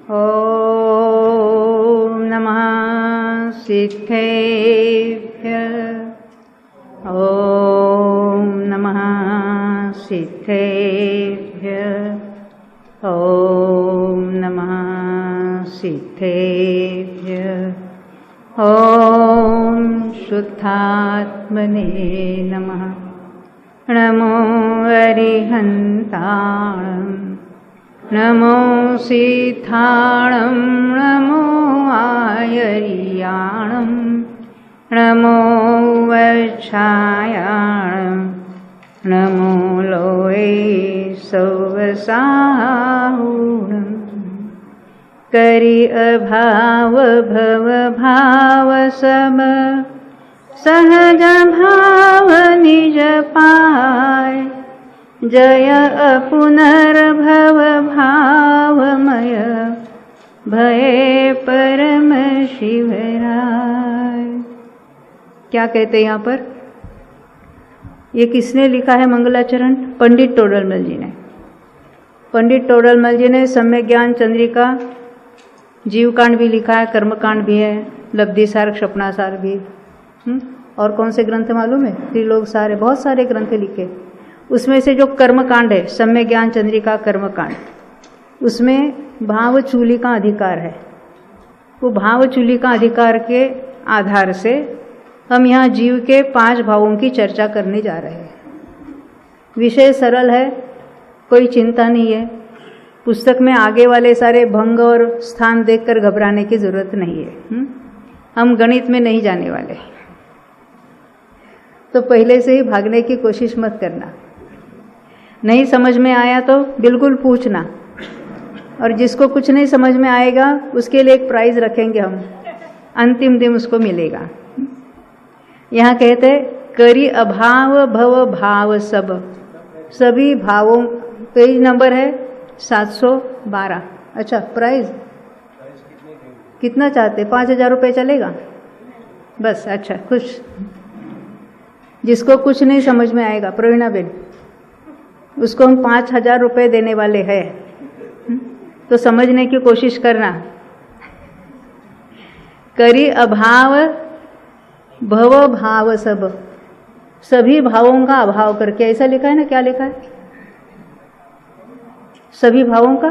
ॐ नमः सिद्धेभ्यः। ॐ नमः सिद्धेभ्यः। ॐ नमः सिद्धेभ्यः। ॐ शुद्धात्मने नमः। नमो अरिहन्ताणं नमो सिद्धाणं नमो आयर्याणं नमो वच्छायाणं नमो लोये सौवसाहुणं। करि अभाव भव भाव सब सहज भाव निज पाय। जय अपुनर्भव भावमय भये परम शिवराय। क्या कहते हैं यहाँ पर? ये किसने लिखा है मंगलाचरण? पंडित टोडरमल जी ने। पंडित टोडरमल जी ने सम्यक ज्ञान चंद्रिका, जीवकांड भी लिखा है, कर्मकांड भी है, लब्धिसार क्षपणासार भी। और कौन से ग्रंथ मालूम है? त्रिलोक सारे, बहुत सारे ग्रंथ लिखे। उसमें से जो कर्मकांड है, सम्यक ज्ञान चंद्रिका कर्मकांड, उसमें भावचूली का अधिकार है। वो भावचूली का अधिकार के आधार से हम यहाँ जीव के 5 भावों की चर्चा करने जा रहे हैं। विषय सरल है, कोई चिंता नहीं है। पुस्तक में आगे वाले सारे भंग और स्थान देखकर घबराने की जरूरत नहीं है। हम गणित में नहीं जाने वाले, तो पहले से ही भागने की कोशिश मत करना। नहीं समझ में आया तो बिल्कुल पूछना, और जिसको कुछ नहीं समझ में आएगा उसके लिए एक प्राइज रखेंगे हम, अंतिम दिन उसको मिलेगा। यहाँ कहते करि अभाव भव भाव सब, सभी भावों। पेज नंबर है 712। अच्छा, प्राइज कितना चाहते? 5000 रुपये चलेगा बस? अच्छा, खुश। जिसको कुछ नहीं समझ में आएगा, प्रवीणा बेन, उसको हम 5000 रुपये देने वाले हैं, तो समझने की कोशिश करना। करि अभाव भव भाव सब, सभी भावों का अभाव करके, ऐसा लिखा है ना? क्या लिखा है? सभी भावों का,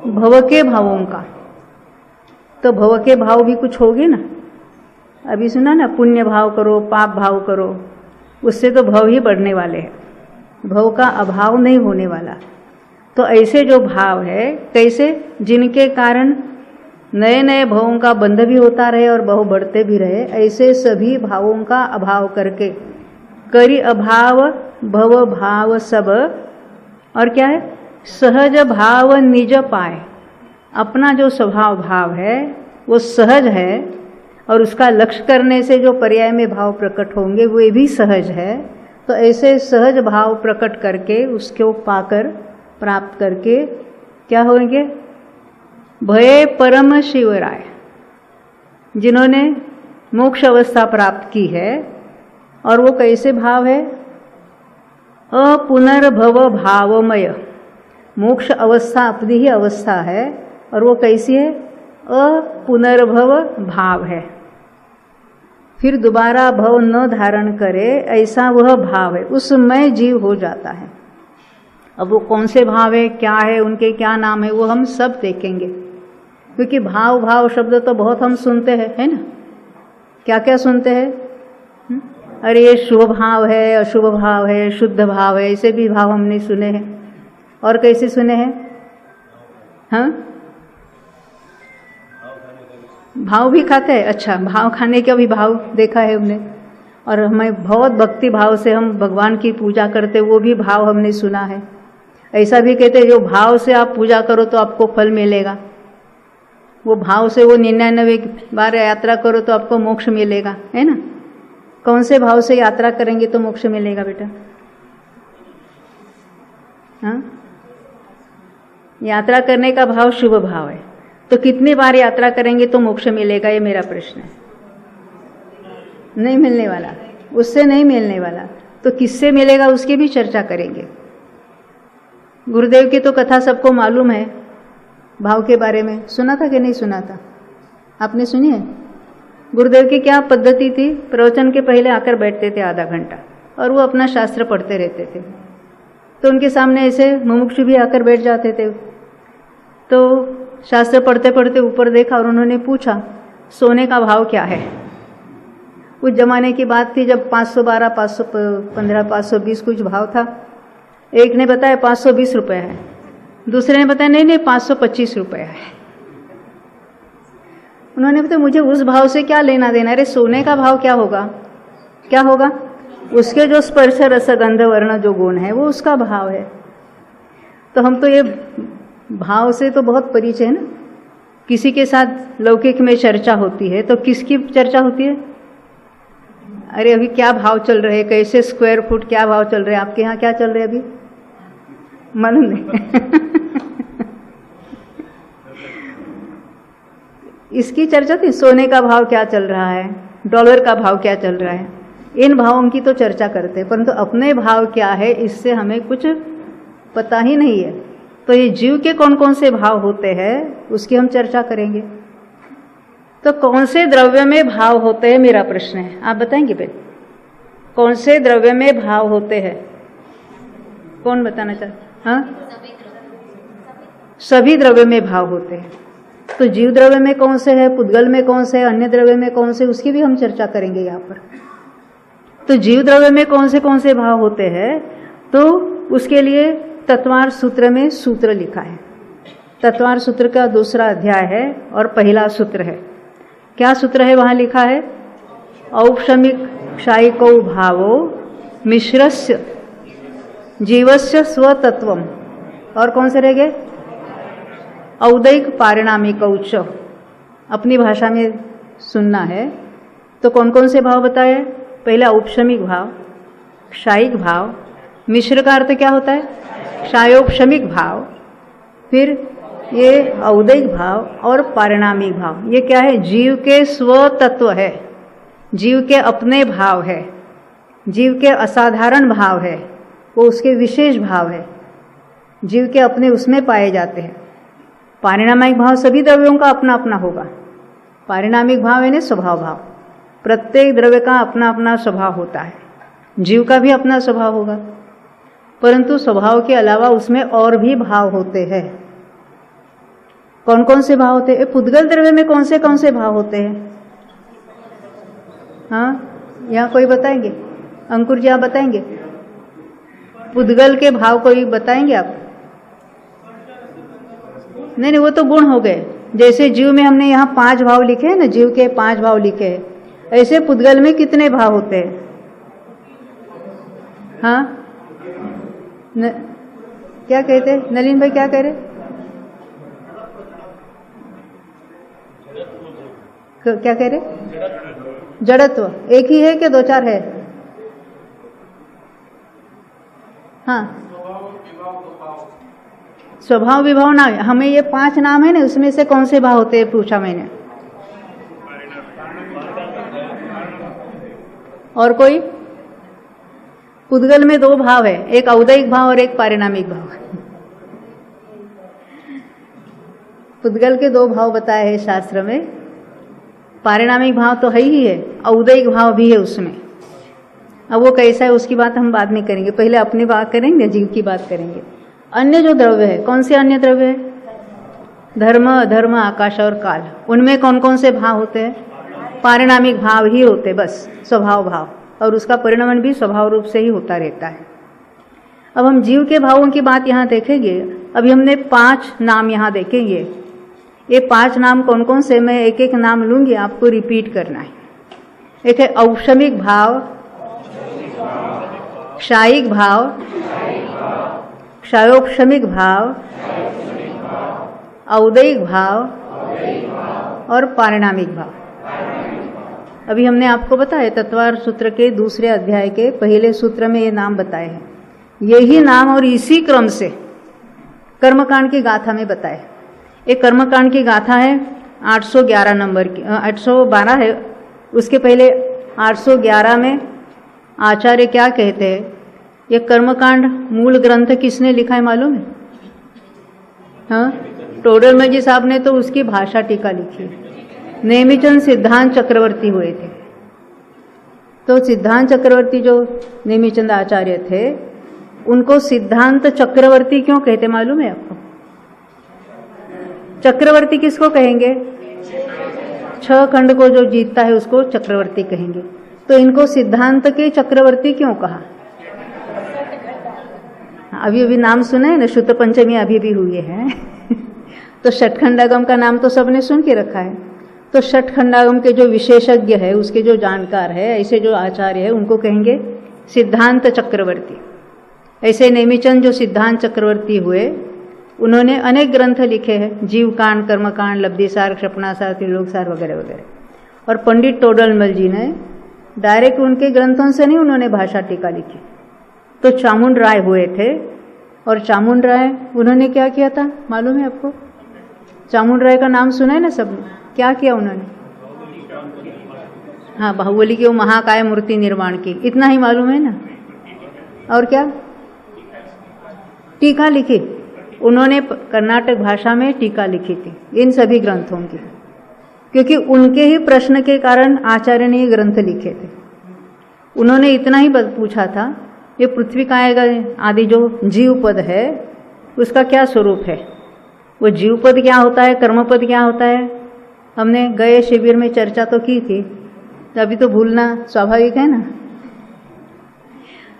भव के भावों का। तो भव के भाव भी कुछ होगे ना। अभी सुना ना, पुण्य भाव करो, पाप भाव करो, उससे तो भव ही बढ़ने वाले हैं, भव का अभाव नहीं होने वाला। तो ऐसे जो भाव है, कैसे? जिनके कारण नए नए भावों का बंध भी होता रहे और भाव बढ़ते भी रहे, ऐसे सभी भावों का अभाव करके करि अभाव भव भाव सब। और क्या है? सहज भाव निज पाए। अपना जो स्वभाव भाव है वो सहज है, और उसका लक्ष्य करने से जो पर्याय में भाव प्रकट होंगे वे भी सहज है। तो ऐसे सहज भाव प्रकट करके उसको पाकर, प्राप्त करके क्या होंगे? भये परम शिवराय। जिन्होंने मोक्ष अवस्था प्राप्त की है। और वो कैसे भाव है? अपुनर्भव भावमय। मोक्ष अवस्था अपनी ही अवस्था है, और वो कैसी है? अपुनर्भव भाव है। फिर दोबारा भव न धारण करे, ऐसा वह भाव है, उसमय जीव हो जाता है। अब वो कौन से भाव है, क्या है, उनके क्या नाम है, वो हम सब देखेंगे। क्योंकि भाव भाव शब्द तो बहुत हम सुनते हैं, है ना? क्या क्या सुनते हैं? अरे ये शुभ भाव है, अशुभ भाव है, शुद्ध भाव है, ऐसे भी भाव हमने सुने हैं। और कैसे सुने हैं? हाँ, भाव भी खाते हैं। अच्छा, भाव खाने का भी भाव देखा है हमने। और हमें बहुत भक्ति भाव से हम भगवान की पूजा करते, वो भी भाव हमने सुना है। ऐसा भी कहते हैं जो भाव से आप पूजा करो तो आपको फल मिलेगा। वो भाव से वो 99 बार यात्रा करो तो आपको मोक्ष मिलेगा, है ना? कौन से भाव से यात्रा करेंगे तो मोक्ष मिलेगा बेटा? हाँ, यात्रा करने का भाव शुभ भाव है। तो कितनी बार यात्रा करेंगे तो मोक्ष मिलेगा, ये मेरा प्रश्न है। नहीं मिलने वाला, उससे नहीं मिलने वाला। तो किससे मिलेगा उसकी भी चर्चा करेंगे। गुरुदेव की तो कथा सबको मालूम है। भाव के बारे में सुना था कि नहीं सुना था? आपने सुनी है? गुरुदेव की क्या पद्धति थी? प्रवचन के पहले आकर बैठते थे आधा घंटा और वो अपना शास्त्र पढ़ते रहते थे। तो उनके सामने ऐसे मुमुक्षु भी आकर बैठ जाते थे। तो शास्त्र पढ़ते पढ़ते ऊपर देखा और उन्होंने पूछा, सोने का भाव क्या है? उस जमाने की बात थी जब 512, 515, 520 कुछ भाव था। एक ने बताया 520 रुपये है, दूसरे ने बताया नहीं 525 रुपये है। उन्होंने बताया मुझे उस भाव से क्या लेना देना, अरे सोने का भाव क्या होगा? क्या होगा? उसके जो स्पर्श रस गंध वर्ण जो गुण है वो उसका भाव है। तो हम तो ये भाव से तो बहुत परिचय है ना। किसी के साथ लौकिक में चर्चा होती है तो किसकी चर्चा होती है? अरे अभी क्या भाव चल रहे हैं, कैसे स्क्वायर फुट क्या भाव चल रहे हैं, आपके यहाँ क्या चल रहे हैं अभी? मालूम नहीं। इसकी चर्चा थी, सोने का भाव क्या चल रहा है, डॉलर का भाव क्या चल रहा है, इन भावों की तो चर्चा करते हैं, परंतु अपने भाव क्या है इससे हमें कुछ पता ही नहीं है। तो ये जीव के कौन कौन से भाव होते हैं उसकी हम चर्चा करेंगे। तो कौन से द्रव्य में भाव होते हैं मेरा प्रश्न है, आप बताएंगे बेटा? कौन से द्रव्य में भाव होते हैं? कौन बताना चाहते? हाँ, सभी द्रव्य में भाव होते हैं। तो जीव द्रव्य में कौन से है, पुद्गल में कौन से है, अन्य द्रव्य में कौन से, उसकी भी हम चर्चा करेंगे यहाँ पर। तो जीव द्रव्य में कौन से भाव होते हैं, तो उसके लिए तत्वार सूत्र में सूत्र लिखा है। तत्वार सूत्र का दूसरा अध्याय है और पहला सूत्र है। क्या सूत्र है वहाँ लिखा है? औपशमिक क्षायिको भावो मिश्रस्य जीवस्य स्वतत्वम। और कौन से रह गए? औदैक पारिणामिकौच। अपनी भाषा में सुनना है। तो कौन कौन से भाव बताए? पहला औपशमिक भाव, क्षायिक भाव, मिश्र का अर्थ क्या होता है? क्षायोपशमिक भाव, फिर ये औदैक भाव और पारिणामिक भाव। ये क्या है? जीव के स्वतत्व है, जीव के अपने भाव है, जीव के असाधारण भाव है, वो उसके विशेष भाव है, जीव के अपने उसमें पाए जाते हैं। पारिणामिक भाव सभी द्रव्यों का अपना अपना होगा। पारिणामिक भाव यानी स्वभाव भाव, प्रत्येक द्रव्य का अपना अपना स्वभाव होता है। जीव का भी अपना स्वभाव होगा, परंतु स्वभाव के अलावा उसमें और भी भाव होते हैं। कौन कौन से भाव होते हैं? पुद्गल द्रव्य में कौन से भाव होते हैं? हाँ, यहाँ कोई बताएंगे? अंकुर जी आप बताएंगे? पुद्गल के भाव कोई बताएंगे आप? नहीं, वो तो गुण हो गए। जैसे जीव में हमने यहाँ 5 भाव लिखे हैं ना, जीव के 5 भाव लिखे हैं, ऐसे पुद्गल में कितने भाव होते हैं? हाँ, क्या कहते हैं नलिन भाई, क्या कह रहे? क्या कह रहे? जड़त्व एक ही है कि 2-4 है? हाँ, स्वभाव विभाव ना, हमें ये 5 नाम है ना, उसमें से कौन से भाव होते हैं पूछा मैंने। और कोई? पुद्गल में 2 भाव है, एक औदैक भाव और एक पारिणामिक भाव। पुद्गल के 2 भाव बताए हैं शास्त्र में। पारिणामिक भाव तो है ही है, औदैक भाव भी है उसमें। अब वो कैसा है उसकी बात हम बाद में करेंगे, पहले अपनी बात करेंगे, जीव की बात करेंगे। अन्य जो द्रव्य है, कौन से अन्य द्रव्य है? धर्म, अधर्म, आकाश और काल, उनमें कौन कौन से भाव होते हैं? पारिणामिक भाव ही होते, बस स्वभाव भाव, और उसका परिणमन भी स्वभाव रूप से ही होता रहता है। अब हम जीव के भावों की बात यहाँ देखेंगे। अभी हमने 5 नाम यहाँ देखेंगे। ये 5 नाम कौन कौन से, मैं एक एक नाम लूंगी, आपको रिपीट करना है। एक है औपशमिक भाव, क्षायिक भाव, क्षायोपशमिक भाव, औदैक भाव और पारिणामिक भाव। अभी हमने आपको बताया तत्वार सूत्र के दूसरे अध्याय के पहले सूत्र में ये नाम बताए हैं। यही नाम और इसी क्रम से कर्मकांड की गाथा में बताए। एक कर्मकांड की गाथा है 811 नंबर की, 812 है, उसके पहले 811 में आचार्य क्या कहते हैं? ये कर्मकांड मूल ग्रंथ किसने लिखा है मालूम है? हाँ, टोडरमल जी साहब ने तो उसकी भाषा टीका लिखी। नेमिचंद सिद्धांत चक्रवर्ती हुए थे, तो सिद्धांत चक्रवर्ती जो नेमिचंद आचार्य थे, उनको सिद्धांत चक्रवर्ती क्यों कहते मालूम है आपको? चक्रवर्ती किसको कहेंगे? 6 खंड को जो जीतता है उसको चक्रवर्ती कहेंगे। तो इनको सिद्धांत के चक्रवर्ती क्यों कहा? अभी अभी नाम सुना है ना, शुद्ध पंचमी अभी भी हुई है तो षटखंडागम का नाम तो सबने सुन के रखा है। तो षटखंडागम के जो विशेषज्ञ है, उसके जो जानकार है, ऐसे जो आचार्य है, उनको कहेंगे सिद्धांत चक्रवर्ती। ऐसे नेमिचंद जो सिद्धांत चक्रवर्ती हुए, उन्होंने अनेक ग्रंथ लिखे हैं, जीवकांड, कर्मकांड, लब्धिसार, क्षपणासार, त्रिलोकसार वगैरह वगैरह। और पंडित टोडरमल जी ने डायरेक्ट उनके ग्रंथों से नहीं उन्होंने भाषा टीका लिखी। तो चामुंड राय हुए थे, और चामुंड राय उन्होंने क्या किया था मालूम है आपको? चामुंड राय का नाम सुना है ना सबने? क्या किया उन्होंने? हाँ, बाहुबली की वो महाकाय मूर्ति निर्माण की, इतना ही मालूम है ना। और क्या? टीका लिखी उन्होंने, कर्नाटक भाषा में टीका लिखी थी इन सभी ग्रंथों की, क्योंकि उनके ही प्रश्न के कारण आचार्य ने ये ग्रंथ लिखे थे। उन्होंने इतना ही पूछा था, ये पृथ्वी काय आदि जो जीव पद है उसका क्या स्वरूप है? वो जीव पद क्या होता है, कर्म पद क्या होता है? हमने गए शिविर में चर्चा तो की थी, अभी तो भूलना स्वाभाविक है ना।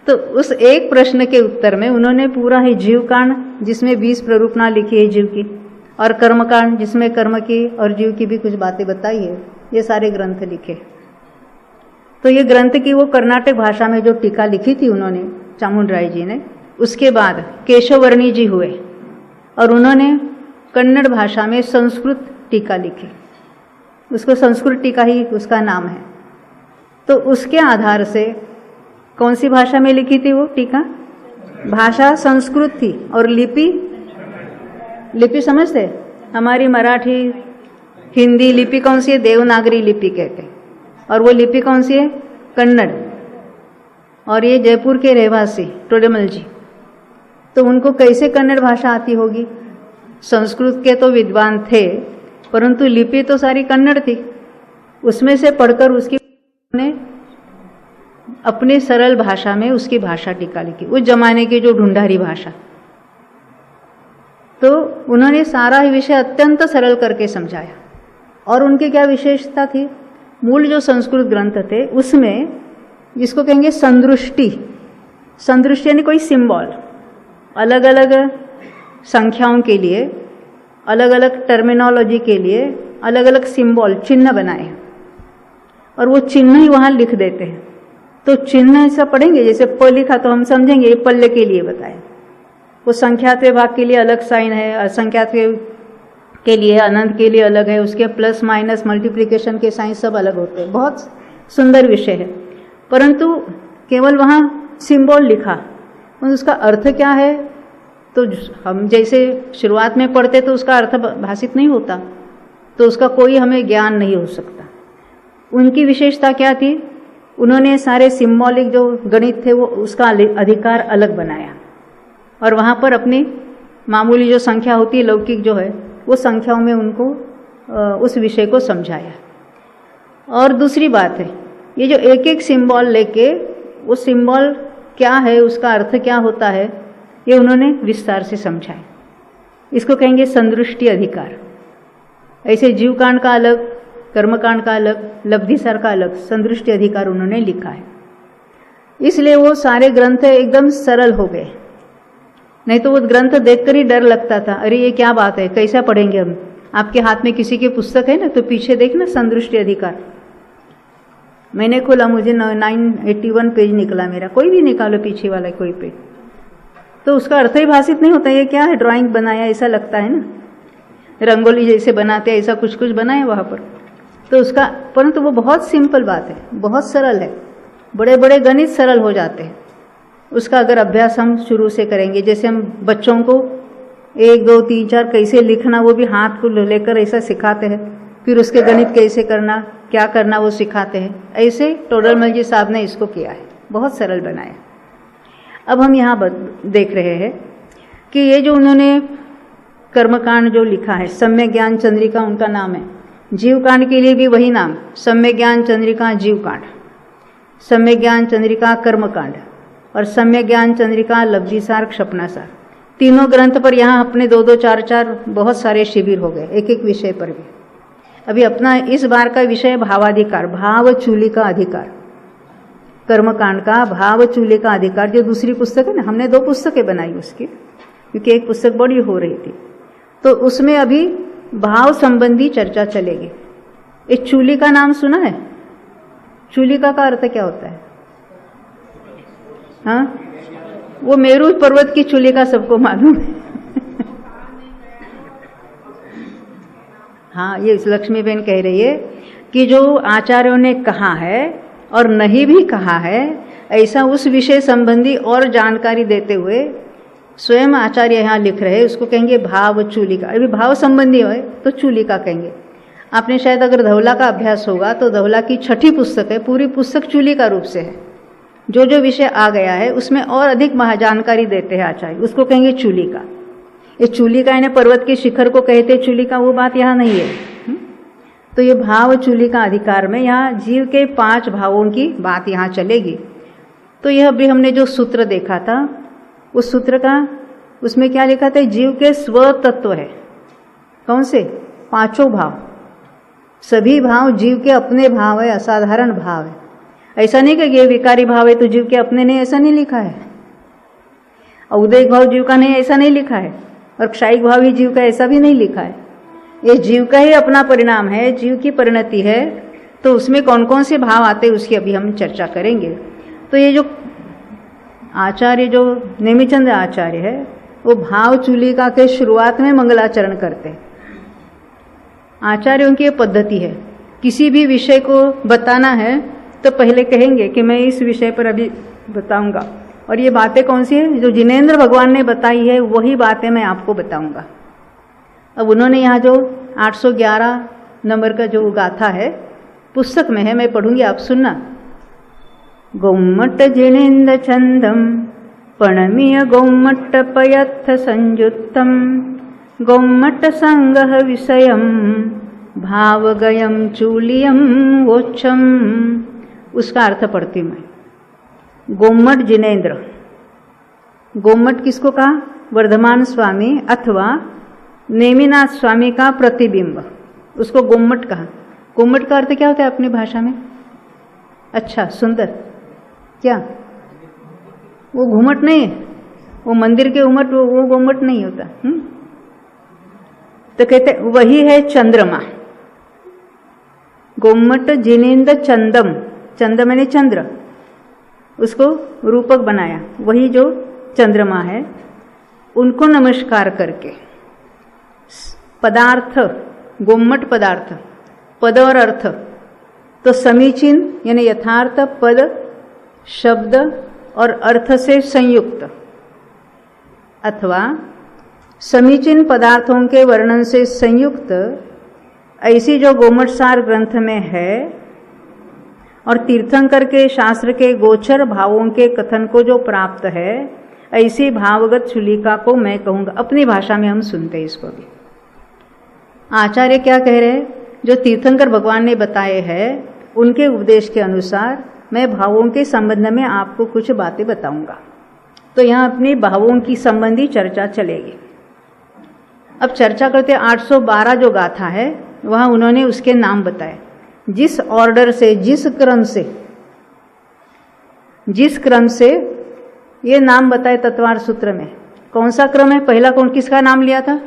तो उस एक प्रश्न के उत्तर में उन्होंने पूरा ही जीवकांड, जिसमें 20 प्ररूपणा लिखी है जीव की, और कर्मकांड जिसमें कर्म की और जीव की भी कुछ बातें बताई है, ये सारे ग्रंथ लिखे। तो ये ग्रंथ की वो कर्नाटक भाषा में जो टीका लिखी थी उन्होंने, चामुंड राय जी ने, उसके बाद केशववर्णी जी हुए और उन्होंने कन्नड़ भाषा में संस्कृत टीका लिखी। उसको संस्कृत टीका ही उसका नाम है। तो उसके आधार से कौन सी भाषा में लिखी थी वो टीका? भाषा संस्कृत थी, और लिपि समझते? हमारी मराठी, हिंदी लिपि कौन सी है? देवनागरी लिपि कहते हैं। और वो लिपि कौन सी है? कन्नड़। और ये जयपुर के रहवासी टोडरमल जी, तो उनको कैसे कन्नड़ भाषा आती होगी? संस्कृत के तो विद्वान थे, परंतु लिपि तो सारी कन्नड़ थी। उसमें से पढ़कर उसकी ने अपनी सरल भाषा में उसकी भाषा टीका लिखी, उस जमाने की जो ढूंढारी भाषा। तो उन्होंने सारा ही विषय अत्यंत सरल करके समझाया। और उनकी क्या विशेषता थी? मूल जो संस्कृत ग्रंथ थे उसमें, जिसको कहेंगे संदृष्टि, संदृष्टि यानी कोई सिंबल, अलग अलग संख्याओं के लिए, अलग अलग टर्मिनोलॉजी के लिए अलग अलग सिंबल, चिन्ह बनाए, और वो चिन्ह ही वहाँ लिख देते हैं। तो चिन्ह ऐसा पढ़ेंगे, जैसे प लिखा तो हम समझेंगे ये पल्ले के लिए बताए। वो संख्यात्मक भाग के लिए अलग साइन है, असंख्यात्मक के लिए, अनंत के लिए अलग है, उसके प्लस माइनस मल्टीप्लिकेशन के साइन सब अलग होते हैं। बहुत सुंदर विषय है, परंतु केवल वहाँ सिंबल लिखा, उसका अर्थ क्या है तो हम जैसे शुरुआत में पढ़ते तो उसका अर्थ भाषित नहीं होता, तो उसका कोई हमें ज्ञान नहीं हो सकता। उनकी विशेषता क्या थी? उन्होंने सारे सिम्बॉलिक जो गणित थे वो उसका अधिकार अलग बनाया, और वहाँ पर अपनी मामूली जो संख्या होती है, लौकिक जो है, वो संख्याओं में उनको उस विषय को समझाया। और दूसरी बात है, ये जो एक एक सिंबल लेके वो सिंबल क्या है, उसका अर्थ क्या होता है, ये उन्होंने विस्तार से समझाया। इसको कहेंगे संदृष्टि अधिकार। ऐसे जीवकांड का अलग, कर्मकांड का अलग, लब्धिसार का अलग, संदृष्टि अधिकार उन्होंने लिखा है। इसलिए वो सारे ग्रंथ एकदम सरल हो गए। नहीं तो वो ग्रंथ देखकर ही डर लगता था, अरे ये क्या बात है, कैसा पढ़ेंगे हम। आपके हाथ में किसी की पुस्तक है ना, तो पीछे देखना संदृष्टि अधिकार। मैंने खोला, मुझे 981 पेज निकला मेरा। कोई भी निकालो पीछे वाला कोई पेज, तो उसका अर्थ ही भाषित नहीं होता। ये क्या है, ड्राइंग बनाया ऐसा लगता है ना, रंगोली जैसे बनाते हैं ऐसा कुछ कुछ बनाया वहाँ पर। तो उसका, परंतु वो बहुत सिंपल बात है, बहुत सरल है। बड़े बड़े गणित सरल हो जाते हैं उसका अगर अभ्यास हम शुरू से करेंगे। जैसे हम बच्चों को 1 2 3 4 कैसे लिखना, वो भी हाथ को लेकर ऐसा सिखाते हैं, फिर उसके गणित कैसे करना, क्या करना वो सिखाते हैं। ऐसे टोडरमल जी साहब ने इसको किया है, बहुत सरल बनाया। अब हम यहाँ देख रहे हैं कि ये जो उन्होंने कर्मकांड जो लिखा है, सम्यक ज्ञान चंद्रिका उनका नाम है। जीव कांड के लिए भी वही नाम, सम्यक ज्ञान चंद्रिका जीव कांड, सम्यक ज्ञान चंद्रिका कर्मकांड और सम्यक ज्ञान चंद्रिका लब्धिसार क्षपणासार। तीनों ग्रंथ पर यहाँ अपने 2-2, 4-4 बहुत सारे शिविर हो गए, एक एक विषय पर भी। अभी अपना इस बार का विषय भावाधिकार, भाव चूली का अधिकार, कर्मकांड का भाव चूली का अधिकार, जो दूसरी पुस्तक है ना, हमने 2 पुस्तकें बनाई उसकी, क्योंकि एक पुस्तक बड़ी हो रही थी, तो उसमें अभी भाव संबंधी चर्चा चलेगी। इस चूली का नाम सुना है? चूलिका का अर्थ क्या होता है? हाँ, वो मेरू पर्वत की चूलिका सबको मालूम है। हाँ, ये लक्ष्मी बहन कह रही है कि जो आचार्यों ने कहा है और नहीं भी कहा है, ऐसा उस विषय संबंधी और जानकारी देते हुए स्वयं आचार्य यहाँ लिख रहे हैं, उसको कहेंगे भाव चूलिका। अभी भाव संबंधी है तो चूलिका कहेंगे। आपने शायद अगर धवला का अभ्यास होगा तो धवला की 6ठी पुस्तक है, पूरी पुस्तक चूलिका रूप से है। जो जो विषय आ गया है उसमें और अधिक जानकारी देते हैं आचार्य, उसको कहेंगे चूलिका। ये चूलिका यानी पर्वत के शिखर को कहते चूलिका, वो बात यहाँ नहीं है। तो ये भाव चूलिका अधिकार में यहाँ जीव के 5 भावों की बात यहाँ चलेगी। तो यह भी हमने जो सूत्र देखा था, उस सूत्र का उसमें क्या लिखा था? जीव के स्वतत्व है। कौन से? 5 भाव। सभी भाव जीव के अपने भाव है, असाधारण भाव है। ऐसा नहीं कि ये विकारी भाव है तो जीव के अपने नहीं, ऐसा नहीं लिखा है। उदयिक भाव जीव का नहीं, ऐसा नहीं लिखा है। और क्षायिक भाव ही जीव का, ऐसा भी नहीं लिखा है। ये जीव का ही अपना परिणाम है, जीव की परिणति है। तो उसमें कौन कौन से भाव आते हैं उसकी अभी हम चर्चा करेंगे। तो ये जो आचार्य, जो नेमिचंद आचार्य है, वो भाव चूलिका के शुरुआत में मंगलाचरण करते हैं। आचार्यों की ये पद्धति है, किसी भी विषय को बताना है तो पहले कहेंगे कि मैं इस विषय पर अभी बताऊंगा, और ये बातें कौन सी है? जो जिनेंद्र भगवान ने बताई है वही बातें मैं आपको बताऊंगा। अब उन्होंने यहाँ जो 811 नंबर का जो गाथा है, पुस्तक में है, मैं पढ़ूंगी, आप सुनना। गौमट्ट जिनेन्द्र छंदम पणमीय गौमट्ट पयत्थ संयुक्तम गौमट्ट संगह विषयम भावगयम चूलियम वोच्छम। उसका अर्थ पढ़ती मैं। गोमट जिनेन्द्र, गोमट किसको कहा? वर्धमान स्वामी अथवा नेमिनाथ स्वामी का प्रतिबिंब, उसको गोमट कहा। गोमट का अर्थ क्या होता है अपनी भाषा में? अच्छा, सुंदर। क्या? वो घूमट नहीं है, वो मंदिर के उमट, वो गोमट नहीं होता। तो कहते वही है चंद्रमा। गोमट जिनेन्द्र चंदम, चंदम यानी चंद्र, उसको रूपक बनाया, वही जो चंद्रमा है, उनको नमस्कार करके पदार्थ, गोमट पदार्थ, पद और अर्थ, तो समीचीन यानी यथार्थ पद, शब्द और अर्थ से संयुक्त, अथवा समीचीन पदार्थों के वर्णन से संयुक्त ऐसी जो गोमटसार ग्रंथ में है, और तीर्थंकर के शास्त्र के गोचर भावों के कथन को जो प्राप्त है, ऐसी भावगत चूलिका को मैं कहूँगा। अपनी भाषा में हम सुनते हैं इसको भी। आचार्य क्या कह रहे हैं? जो तीर्थंकर भगवान ने बताए हैं उनके उपदेश के अनुसार मैं भावों के संबंध में आपको कुछ बातें बताऊंगा। तो यहाँ अपनी भावों की संबंधी चर्चा चलेगी। अब चर्चा करते 812 जो गाथा है, वहाँ उन्होंने उसके नाम बताए। जिस ऑर्डर से, जिस क्रम से ये नाम बताए तत्वार सूत्र में, कौन सा क्रम है? पहला कौन, किसका नाम लिया था?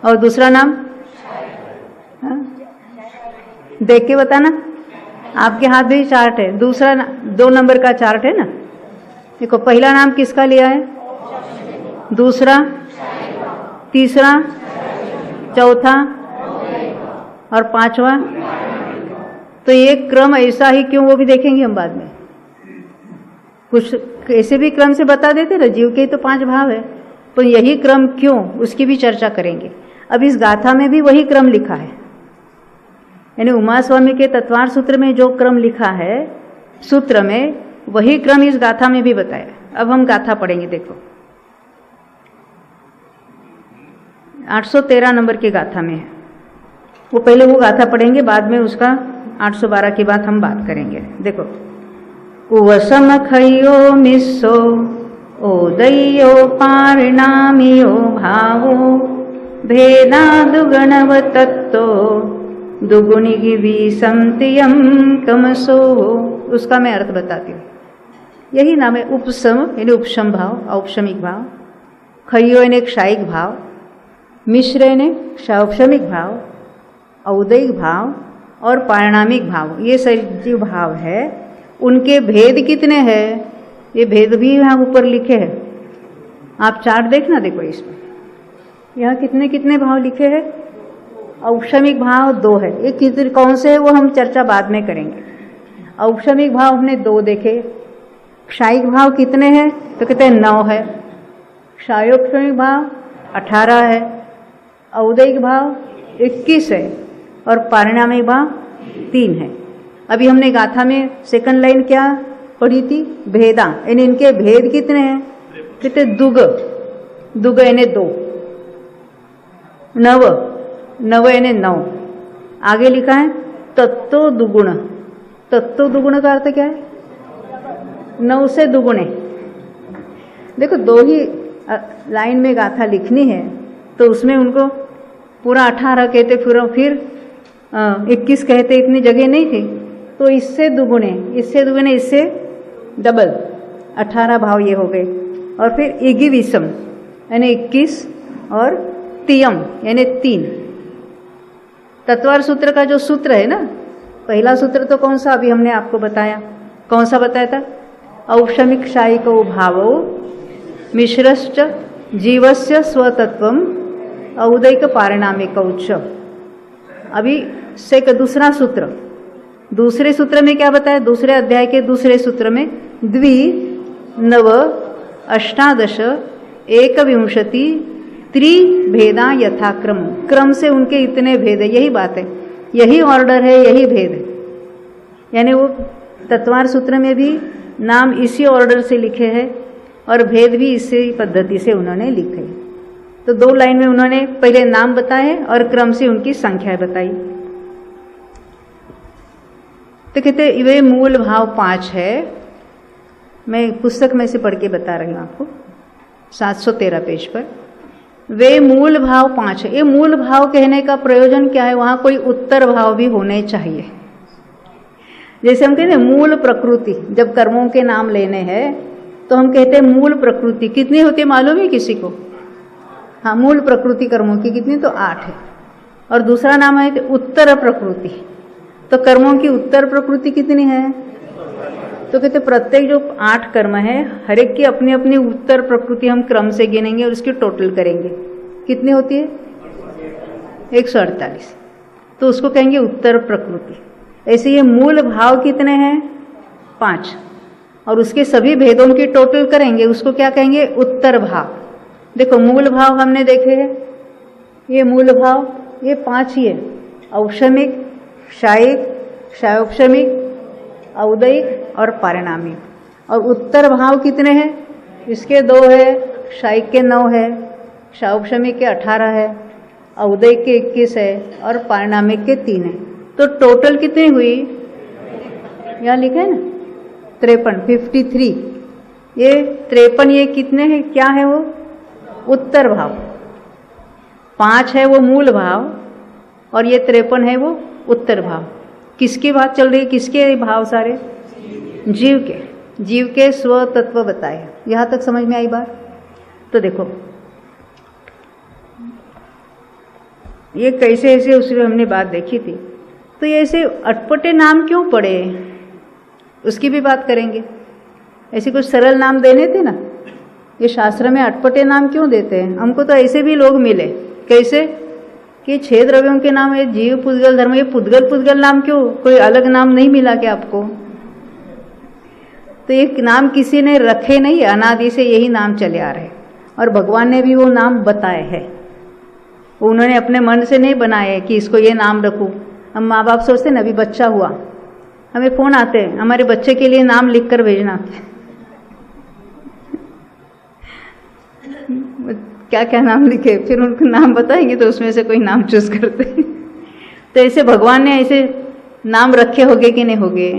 और दूसरा नाम? देख के बताना, आपके हाथ में ही चार्ट है। दूसरा 2 नंबर का चार्ट है ना, देखो पहला नाम किसका लिया है, दूसरा, तीसरा, चौथा और 5वां। तो ये क्रम ऐसा ही क्यों, वो भी देखेंगे हम बाद में। कुछ ऐसे भी क्रम से बता देते ना, जीव के तो 5 भाव है, तो यही क्रम क्यों, उसकी भी चर्चा करेंगे। अब इस गाथा में भी वही क्रम लिखा है, यानी उमा स्वामी के तत्वार सूत्र में जो क्रम लिखा है सूत्र में, वही क्रम इस गाथा में भी बताया। अब हम गाथा पढ़ेंगे। देखो, 813 नंबर की गाथा में है। वो पहले वो गाथा पढ़ेंगे, बाद में उसका 812 की बात हम बात करेंगे। देखो, उवसम खयो मिस्सो ओदयो पारिणामियो भावो भेदादुगणव तत्तो दुगुणि विसंतियम कमसो। उसका मैं अर्थ बताती हूँ। यही नाम है उपसम, यानी उपशम भाव, औपशमिक भाव। खयो यानी क्षायिक भाव, मिश्र यानी क्षौपशमिक भाव, औदयिक भाव और पारिणामिक भाव। ये जो भाव है उनके भेद कितने हैं, ये भेद भी यहाँ ऊपर लिखे हैं। आप चार्ट देखना, देखो इसमें यहाँ कितने कितने भाव लिखे हैं। औपशमिक भाव 2 है। ये कितने कौन से है वो हम चर्चा बाद में करेंगे। औपशमिक भाव हमने 2 देखे। क्षायिक भाव कितने हैं तो कहते हैं 9 है। क्षायोपशमिक भाव 18 है। औदयिक भाव 21 है और पारिणामिक भाव 3 है। अभी हमने गाथा में सेकंड लाइन क्या पढ़ी थी, भेदा, यानी इनके भेद कितने हैं, कितने, दुग, दुग यानी 2, नव, नव यानी 9। आगे लिखा है तत्तो दुगुण। तत्तो दुगुण का अर्थ क्या है, 9 से दुगुणे। देखो 2 ही लाइन में गाथा लिखनी है तो उसमें उनको पूरा 18 कहते, फिर 21 कहते, इतनी जगह नहीं थी। तो इससे दुगुणे, इससे दुगुणे, इससे डबल 18 भाव ये हो गए। और फिर इगिविसम यानी 21 और तियम यानी 3। तत्वार सूत्र का जो सूत्र है ना, पहला सूत्र तो कौन सा अभी हमने आपको बताया, कौन सा बताया था, औपशमिक क्षायिको भावो मिश्रश्च जीवस्य स्वतत्वम औदयिक पारिणामिकौ च। अभी से दूसरा सूत्र, दूसरे सूत्र में क्या बताया, दूसरे अध्याय के दूसरे सूत्र में द्वि नव अष्टादश एकविंशति त्रिभेदा यथाक्रम, क्रम से उनके इतने भेद है। यही बात है, यही ऑर्डर है, यही भेद है। यानी वो तत्वार सूत्र में भी नाम इसी ऑर्डर से लिखे हैं और भेद भी इसी पद्धति से उन्होंने लिखे। तो 2 लाइन में उन्होंने पहले नाम बताए और क्रम से उनकी संख्या बताई। तो कहते वे मूल भाव 5 है। मैं पुस्तक में से पढ़ के बता रही हूँ आपको, 713 पेज पर। वे मूल भाव 5 है। ये मूल भाव कहने का प्रयोजन क्या है, वहाँ कोई उत्तर भाव भी होने चाहिए। जैसे हम कहते हैं मूल प्रकृति, जब कर्मों के नाम लेने हैं तो हम कहते हैं मूल प्रकृति कितनी होती है मालूम है किसी को? हाँ, मूल प्रकृति कर्मों की कितनी, तो 8 है। और दूसरा नाम है उत्तर प्रकृति, तो कर्मों की उत्तर प्रकृति कितनी है? तो कहते प्रत्येक जो 8 कर्म है, हर एक की अपनी अपनी उत्तर प्रकृति हम क्रम से गिनेंगे और उसकी टोटल करेंगे। कितनी होती है? 148। तो उसको कहेंगे उत्तर प्रकृति। ऐसे ये मूल भाव कितने हैं? 5। और उसके सभी भेदों की टोटल करेंगे, उसको क्या कहेंगे? उत्तर भाव। देखो मूल भाव हमने देखे हैं, ये मूल भाव ये 5 ही है, औपशमिक, क्षायिक, क्षायोपशमिक, औदयिक और पारिणामिक। और उत्तर भाव कितने हैं? इसके 2 है, क्षायिक के 9 है, क्षायोपशमिक के 18 है, औदयिक के 21 है और पारिणामिक के 3 है। तो टोटल कितनी हुई? यहाँ लिखा है ना 53, 53। ये 53 ये कितने हैं, क्या है वो? उत्तर भाव। 5 है वो मूल भाव और ये 53 है वो उत्तर भाव। किसकी बात चल रही है? किसके भाव सारे? जीव के। जीव के स्व तत्व बताए। यहाँ तक समझ में आई बात? तो देखो ये कैसे ऐसे उसमें हमने बात देखी थी। तो ये ऐसे अटपटे नाम क्यों पड़े, उसकी भी बात करेंगे। ऐसे कुछ सरल नाम देने थे ना, ये शास्त्र में अटपटे नाम क्यों देते हैं? हमको तो ऐसे भी लोग मिले, कैसे कि 6 द्रव्यों के नाम है, जीव, पुद्गल, धर्म। ये पुद्गल पुद्गल नाम क्यों? कोई अलग नाम नहीं मिला क्या आपको? तो ये नाम किसी ने रखे नहीं, अनादि से यही नाम चले आ रहे। और भगवान ने भी वो नाम बताए हैं, उन्होंने अपने मन से नहीं बनाए कि इसको ये नाम रखूं। हम माँ बाप सोचते ना, अभी बच्चा हुआ, हमें फ़ोन आते हैं हमारे बच्चे के लिए नाम लिख कर भेजना। क्या क्या नाम लिखे, फिर उनको नाम बताएंगे तो उसमें से कोई नाम चूज करते हैं। तो ऐसे भगवान ने ऐसे नाम रखे होंगे कि नहीं होंगे,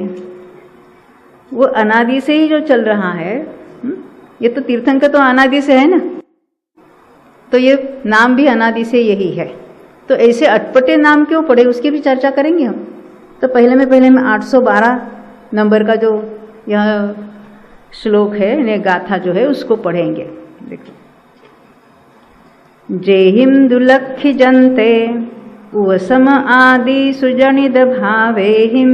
वो अनादि से ही जो चल रहा है। ये तो तीर्थंकर तो अनादि से है ना, तो ये नाम भी अनादि से यही है। तो ऐसे अटपटे नाम क्यों पड़े, उसकी भी चर्चा करेंगे हम। तो पहले में 812 नंबर का जो यह श्लोक है, गाथा जो है, उसको पढ़ेंगे। देखो, जेहिम दुलक्षि जन्ते उवसम आदि सुजनिद भावेहिम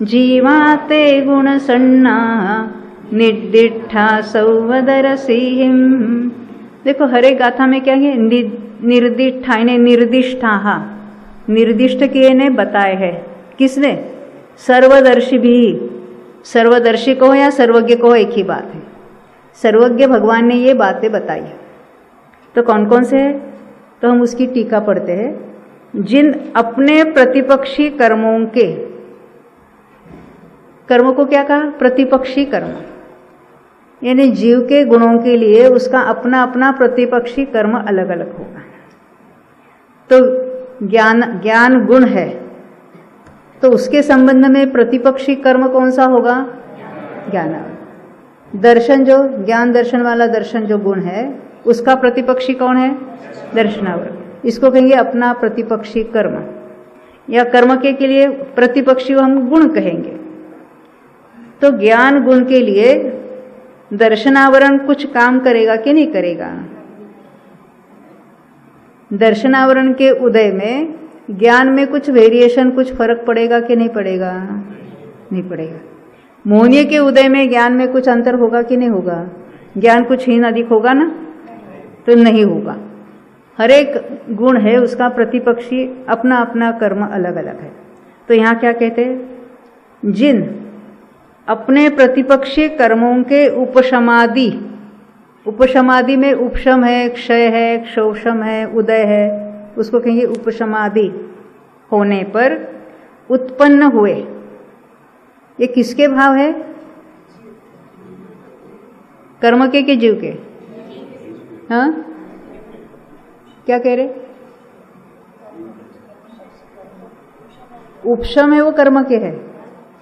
जीवाते गुण सन्ना निर्दिष्ठा सौवदरसिहिम। देखो, हरे गाथा में क्या है, निर्दिष्ठा यानी निर्दिष्ठा, निर्दिष्ट किए ने बताए है। किसने? सर्वदर्शी भी। सर्वदर्शी को या सर्वज्ञ को एक ही बात है। सर्वज्ञ भगवान ने ये बातें बताई है। तो कौन कौन से है, तो हम उसकी टीका पढ़ते हैं। जिन अपने प्रतिपक्षी कर्मों के, कर्मों को क्या कहा, प्रतिपक्षी कर्म, यानी जीव के गुणों के लिए उसका अपना अपना प्रतिपक्षी कर्म अलग अलग होगा। तो ज्ञान गुण है, तो उसके संबंध में प्रतिपक्षी कर्म कौन सा होगा, ज्ञान। दर्शन, जो ज्ञान दर्शन वाला दर्शन जो गुण है, उसका प्रतिपक्षी कौन है, दर्शनावर। इसको कहेंगे अपना प्रतिपक्षी कर्म, या कर्म के लिए प्रतिपक्षी हम गुण कहेंगे। तो ज्ञान गुण के लिए दर्शनावरण कुछ काम करेगा कि नहीं करेगा? दर्शनावरण के उदय में ज्ञान में कुछ वेरिएशन, कुछ फर्क पड़ेगा कि नहीं पड़ेगा? नहीं पड़ेगा। मोहनीय के उदय में ज्ञान में कुछ अंतर होगा कि नहीं होगा? ज्ञान कुछ हीन अधिक होगा ना? तो नहीं होगा। हर एक गुण है उसका प्रतिपक्षी अपना अपना कर्म अलग अलग है। तो यहाँ क्या कहते हैं, जिन अपने प्रतिपक्षी कर्मों के उपशमादि, उपशमादि में उपशम है, क्षय है, क्षोषम है, उदय है, उसको कहेंगे उपशमादि होने पर उत्पन्न हुए। ये किसके भाव है? कर्म के जीव के? हाँ, क्या कह रहे? उपशम है वो कर्म के है,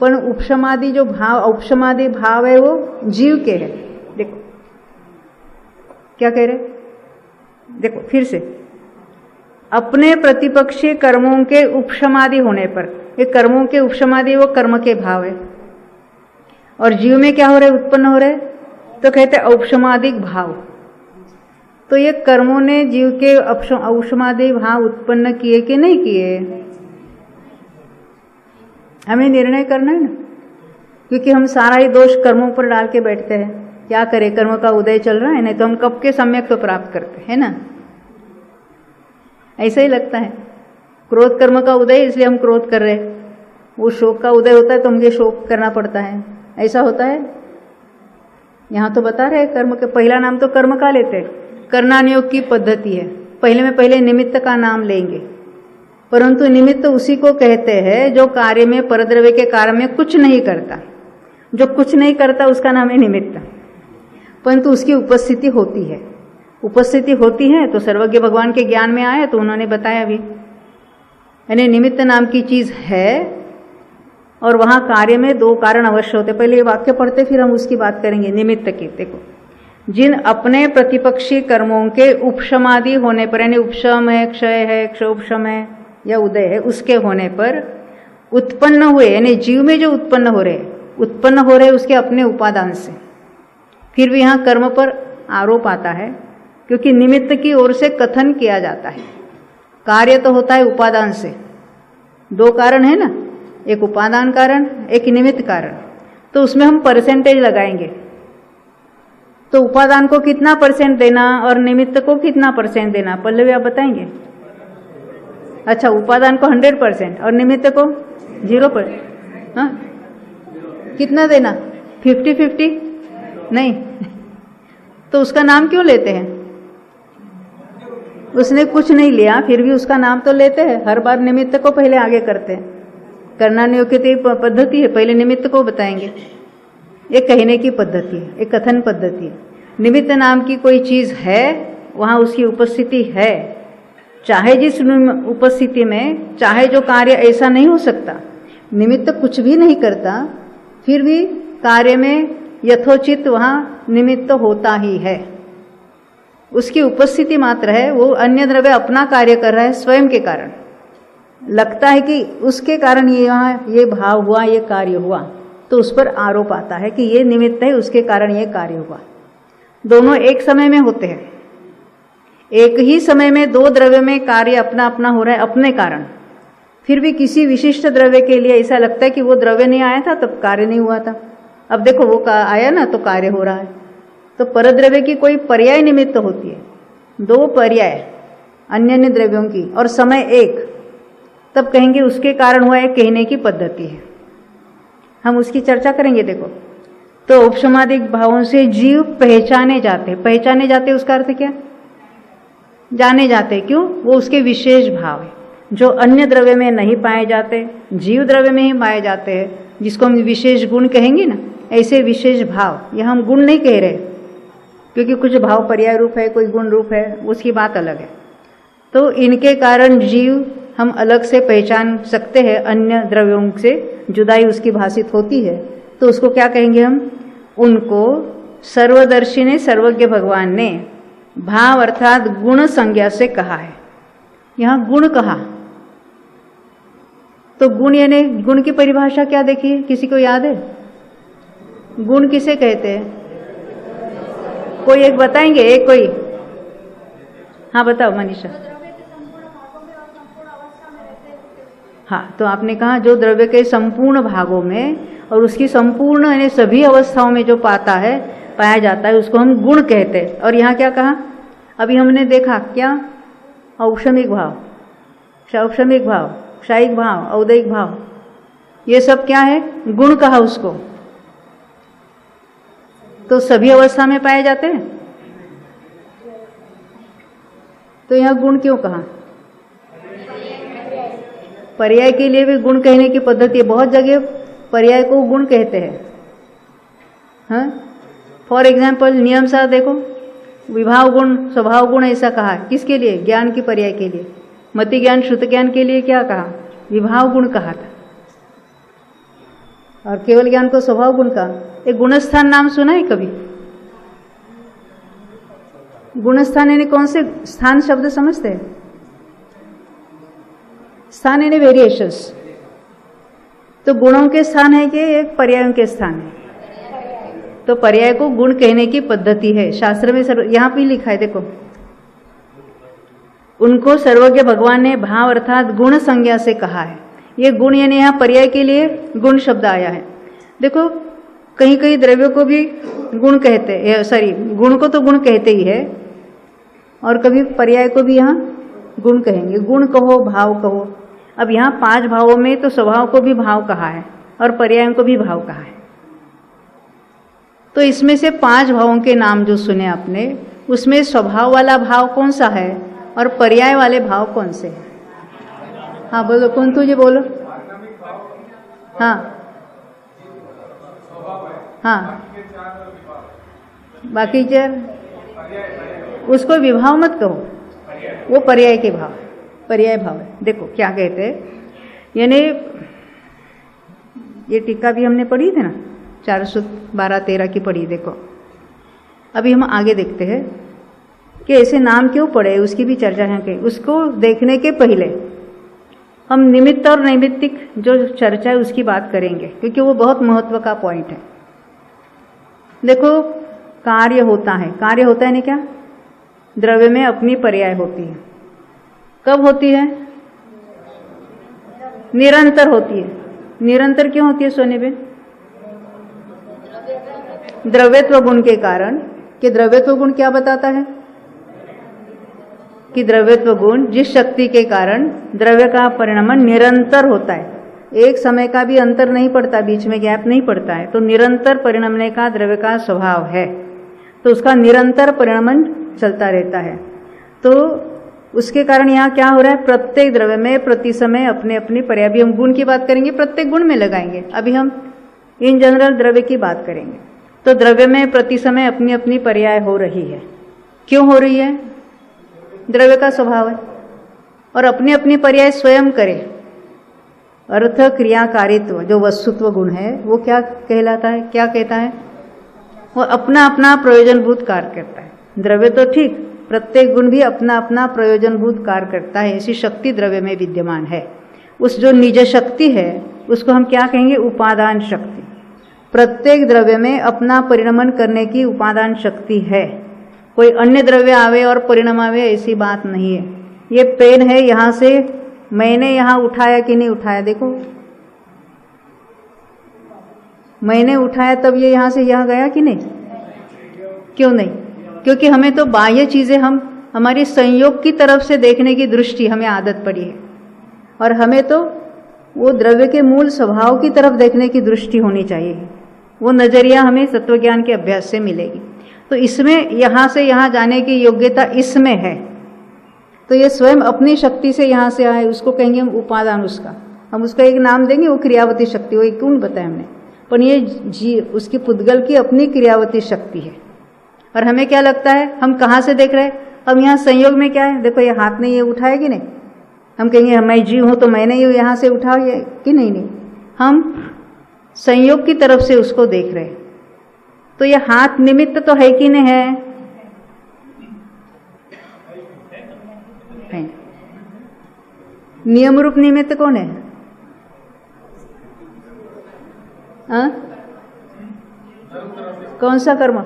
पर उपशमादि जो भाव, उपशमादि भाव है वो जीव के है। देखो क्या कह रहे, देखो फिर से, अपने प्रतिपक्षी कर्मों के उपशमादि होने पर, ये कर्मों के उपशमादि वो कर्म के भाव है, और जीव में क्या हो रहा है, उत्पन्न हो रहा है, तो कहते हैं औपशमादिक भाव। तो ये कर्मों ने जीव के औपशमादि भाव उत्पन्न किए कि नहीं किए? हमें निर्णय करना है ना, क्योंकि हम सारा ही दोष कर्मों पर डाल के बैठते हैं। क्या करें, कर्म का उदय चल रहा है, नहीं तो हम कब के सम्यक तो प्राप्त करते हैं ना। ऐसा ही लगता है, क्रोध कर्म का उदय इसलिए हम क्रोध कर रहे हैं, वो शोक का उदय होता है तो हमें शोक करना पड़ता है, ऐसा होता है। यहाँ तो बता रहे कर्म के पहला नाम तो कर्म का लेते हैं, कर्णानुयोग की पद्धति है। पहले निमित्त का नाम लेंगे, परंतु निमित्त उसी को कहते हैं जो कार्य में, परद्रव्य के कार्य में कुछ नहीं करता। जो कुछ नहीं करता उसका नाम है निमित्त, परंतु उसकी उपस्थिति होती है। उपस्थिति होती है तो सर्वज्ञ भगवान के ज्ञान में आया तो उन्होंने बताया भी, यानी निमित्त नाम की चीज है, और वहां कार्य में दो कारण अवश्य होते। पहले ये वाक्य पढ़ते फिर हम उसकी बात करेंगे निमित्त की। देखो, जिन अपने प्रतिपक्षी कर्मों के उपशमादि होने पर, यानी उपशम है, क्षय है, क्षोपशम है या उदय है, उसके होने पर उत्पन्न हुए, यानी जीव में जो उत्पन्न हो रहे उसके अपने उपादान से। फिर भी यहाँ कर्म पर आरोप आता है, क्योंकि निमित्त की ओर से कथन किया जाता है। कार्य तो होता है उपादान से, दो कारण है ना, एक उपादान कारण, एक निमित्त कारण। तो उसमें हम परसेंटेज लगाएंगे, तो उपादान को कितना परसेंट देना और निमित्त को कितना परसेंट देना, पल्लवी आप बताएंगे। अच्छा, उपादान को 100% और निमित्त को 0%। हाँ, कितना देना, 50-50? नहीं तो उसका नाम क्यों लेते हैं? उसने कुछ नहीं लिया, फिर भी उसका नाम तो लेते हैं। हर बार निमित्त को पहले आगे करते हैं। कर्णानुयोग की पद्धति है, पहले निमित्त को बताएंगे। ये कहने की पद्धति है, एक कथन पद्धति है। निमित्त नाम की कोई चीज़ है, वहाँ उसकी उपस्थिति है। चाहे जिस उपस्थिति में चाहे जो कार्य ऐसा नहीं हो सकता, निमित्त कुछ भी नहीं करता, फिर भी कार्य में यथोचित वहाँ निमित्त होता ही है। उसकी उपस्थिति मात्र है, वो अन्य द्रव्य अपना कार्य कर रहा है स्वयं के कारण। लगता है कि उसके कारण ये भाव हुआ, ये कार्य हुआ, तो उस पर आरोप आता है कि ये निमित्त है, उसके कारण ये कार्य हुआ। दोनों एक समय में होते हैं, एक ही समय में दो द्रव्य में कार्य अपना अपना हो रहा है अपने कारण। फिर भी किसी विशिष्ट द्रव्य के लिए ऐसा लगता है कि वो द्रव्य नहीं आया था तब कार्य नहीं हुआ था, अब देखो वो आया ना तो कार्य हो रहा है। तो परद्रव्य की कोई पर्याय निमित्त होती है, दो पर्याय अन्य अन्य द्रव्यों की और समय एक, तब कहेंगे उसके कारण हुआ, एक कहने की पद्धति है। हम उसकी चर्चा करेंगे। देखो, तो उपशमादिक भावों से जीव पहचाने जाते। पहचाने जाते उसका अर्थ क्या? जाने जाते। क्यों? वो उसके विशेष भाव है जो अन्य द्रव्य में नहीं पाए जाते, जीव द्रव्य में ही पाए जाते हैं, जिसको हम विशेष गुण कहेंगे ना। ऐसे विशेष भाव, यह हम गुण नहीं कह रहे, क्योंकि कुछ भाव पर्याय रूप है, कोई गुण रूप है, उसकी बात अलग है। तो इनके कारण जीव हम अलग से पहचान सकते हैं, अन्य द्रव्यों से जुदाई उसकी भाषित होती है। तो उसको क्या कहेंगे हम? उनको सर्वदर्शी ने, सर्वज्ञ भगवान ने भाव अर्थात गुण संज्ञा से कहा है। यहाँ गुण कहा, तो गुण यानी गुण की परिभाषा क्या देखिए, किसी को याद है? गुण किसे कहते हैं? कोई एक बताएंगे? एक कोई? हाँ बताओ मनीषा। हाँ, तो आपने कहा जो द्रव्य के संपूर्ण भागों में और उसकी संपूर्ण यानी सभी अवस्थाओं में जो पाया जाता है उसको हम गुण कहते हैं। और यहाँ क्या कहा? अभी हमने देखा क्या? औक्षमिक भाव, शौक्षमिक भाव, क्षायिक भाव, औदयिक भाव, ये सब क्या है? गुण कहा उसको। तो सभी अवस्था में पाए जाते हैं, तो यहाँ गुण क्यों कहा? पर्याय के लिए भी गुण कहने की पद्धति है, बहुत जगह पर्याय को गुण कहते हैं। हाँ, फॉर एग्जाम्पल नियम सा देखो, विभाव गुण, स्वभाव गुण ऐसा कहा है। किसके लिए? ज्ञान की पर्याय के लिए। मति ज्ञान, श्रुत ज्ञान के लिए क्या कहा? विभाव गुण कहा था। और केवल ज्ञान को स्वभाव गुण कहा। एक गुणस्थान नाम सुना है कभी? गुणस्थान यानी कौन से स्थान शब्द समझते हैं? स्थान यानी वेरिएशंस। तो गुणों के स्थान है कि एक पर्यायों के स्थान है? तो पर्याय को गुण कहने की पद्धति है शास्त्र में। यहाँ पे लिखा है, देखो, उनको सर्वज्ञ भगवान ने भाव अर्थात गुण संज्ञा से कहा है। ये गुण यानी यहाँ पर्याय के लिए गुण शब्द आया है। देखो, कहीं कहीं द्रव्यों को भी गुण कहते हैं, सॉरी गुण को तो गुण कहते ही है, और कभी पर्याय को भी यहाँ गुण कहेंगे। गुण कहो, भाव कहो। अब यहाँ 5 भावों में तो स्वभाव को भी भाव कहा है और पर्यायों को भी भाव कहा है। तो इसमें से 5 भावों के नाम जो सुने आपने, उसमें स्वभाव वाला भाव कौन सा है और पर्याय वाले भाव कौन से हैं? हाँ बोलो, कौन? तुझे बोलो। हाँ हाँ, बाकी 4 उसको विभाव मत कहो, वो पर्याय के भाव, पर्याय भाव है। देखो क्या कहते हैं, यानी ये टीका भी हमने पढ़ी थी ना, 412-13 की पढ़ी। देखो अभी हम आगे देखते हैं कि ऐसे नाम क्यों पड़े, उसकी भी चर्चा है कि उसको देखने के पहले हम निमित्त और नैमित्तिक जो चर्चा है उसकी बात करेंगे, क्योंकि वो बहुत महत्व का पॉइंट है। देखो, कार्य होता है, कार्य होता है ना क्या? द्रव्य में अपनी पर्याय होती है। कब होती है? निरंतर होती है। निरंतर क्यों होती है सोने पे? द्रव्यत्व गुण के कारण। कि द्रव्यत्व गुण क्या बताता है? कि द्रव्यत्व गुण जिस शक्ति के कारण द्रव्य का परिणमन निरंतर होता है, एक समय का भी अंतर नहीं पड़ता, बीच में गैप नहीं पड़ता है, तो निरंतर परिणमने का द्रव्य का स्वभाव है, तो उसका निरंतर परिणमन चलता रहता है। तो उसके कारण यहाँ क्या हो रहा है? प्रत्येक द्रव्य में प्रति समय अपने अपने पर्याय। हम गुण की बात करेंगे, प्रत्येक गुण में लगाएंगे। अभी हम इन जनरल द्रव्य की बात करेंगे। तो द्रव्य में प्रति समय अपनी अपनी पर्याय हो रही है। क्यों हो रही है? द्रव्य का स्वभाव है। और अपनी अपनी पर्याय स्वयं करे। अर्थ क्रियाकारित्व जो वस्तुत्व गुण है वो क्या कहलाता है, क्या कहता है? वो अपना अपना प्रयोजनभूत कार्य करता है। द्रव्य तो ठीक, प्रत्येक गुण भी अपना अपना प्रयोजनभूत कार्य करता है। ऐसी शक्ति द्रव्य में विद्यमान है। उस जो निज शक्ति है उसको हम क्या कहेंगे? उपादान शक्ति। प्रत्येक द्रव्य में अपना परिणमन करने की उपादान शक्ति है। कोई अन्य द्रव्य आवे और परिणाम आवे ऐसी बात नहीं है। ये पेन है, यहाँ से मैंने यहाँ उठाया कि नहीं उठाया? देखो, मैंने उठाया तब ये यहाँ से यहाँ गया कि नहीं? क्यों नहीं? क्योंकि हमें तो बाह्य चीज़ें हमारी संयोग की तरफ से देखने की दृष्टि हमें आदत पड़ी है, और हमें तो वो द्रव्य के मूल स्वभाव की तरफ देखने की दृष्टि होनी चाहिए। वो नज़रिया हमें तत्वज्ञान के अभ्यास से मिलेगी। तो इसमें यहाँ से यहाँ जाने की योग्यता इसमें है। तो ये स्वयं अपनी शक्ति से यहाँ से आए, उसको कहेंगे हम उपादान। उसका हम उसका एक नाम देंगे, वो क्रियावती शक्ति। वो एक गुण बताया हमने, पर ये उसकी पुद्गल की अपनी क्रियावती शक्ति है। और हमें क्या लगता है, हम कहाँ से देख रहे हैं? हम यहाँ संयोग में क्या है? देखो, ये हाथ ने ये उठाया कि नहीं? हम कहेंगे मैं जीव हूँ तो मैंने ये यहाँ से उठाया ये कि नहीं? हम संयोग की तरफ से उसको देख रहे हैं। तो ये हाथ निमित्त तो है कि नहीं है? नियम रूप निमित्त कौन है? कौन सा कर्म?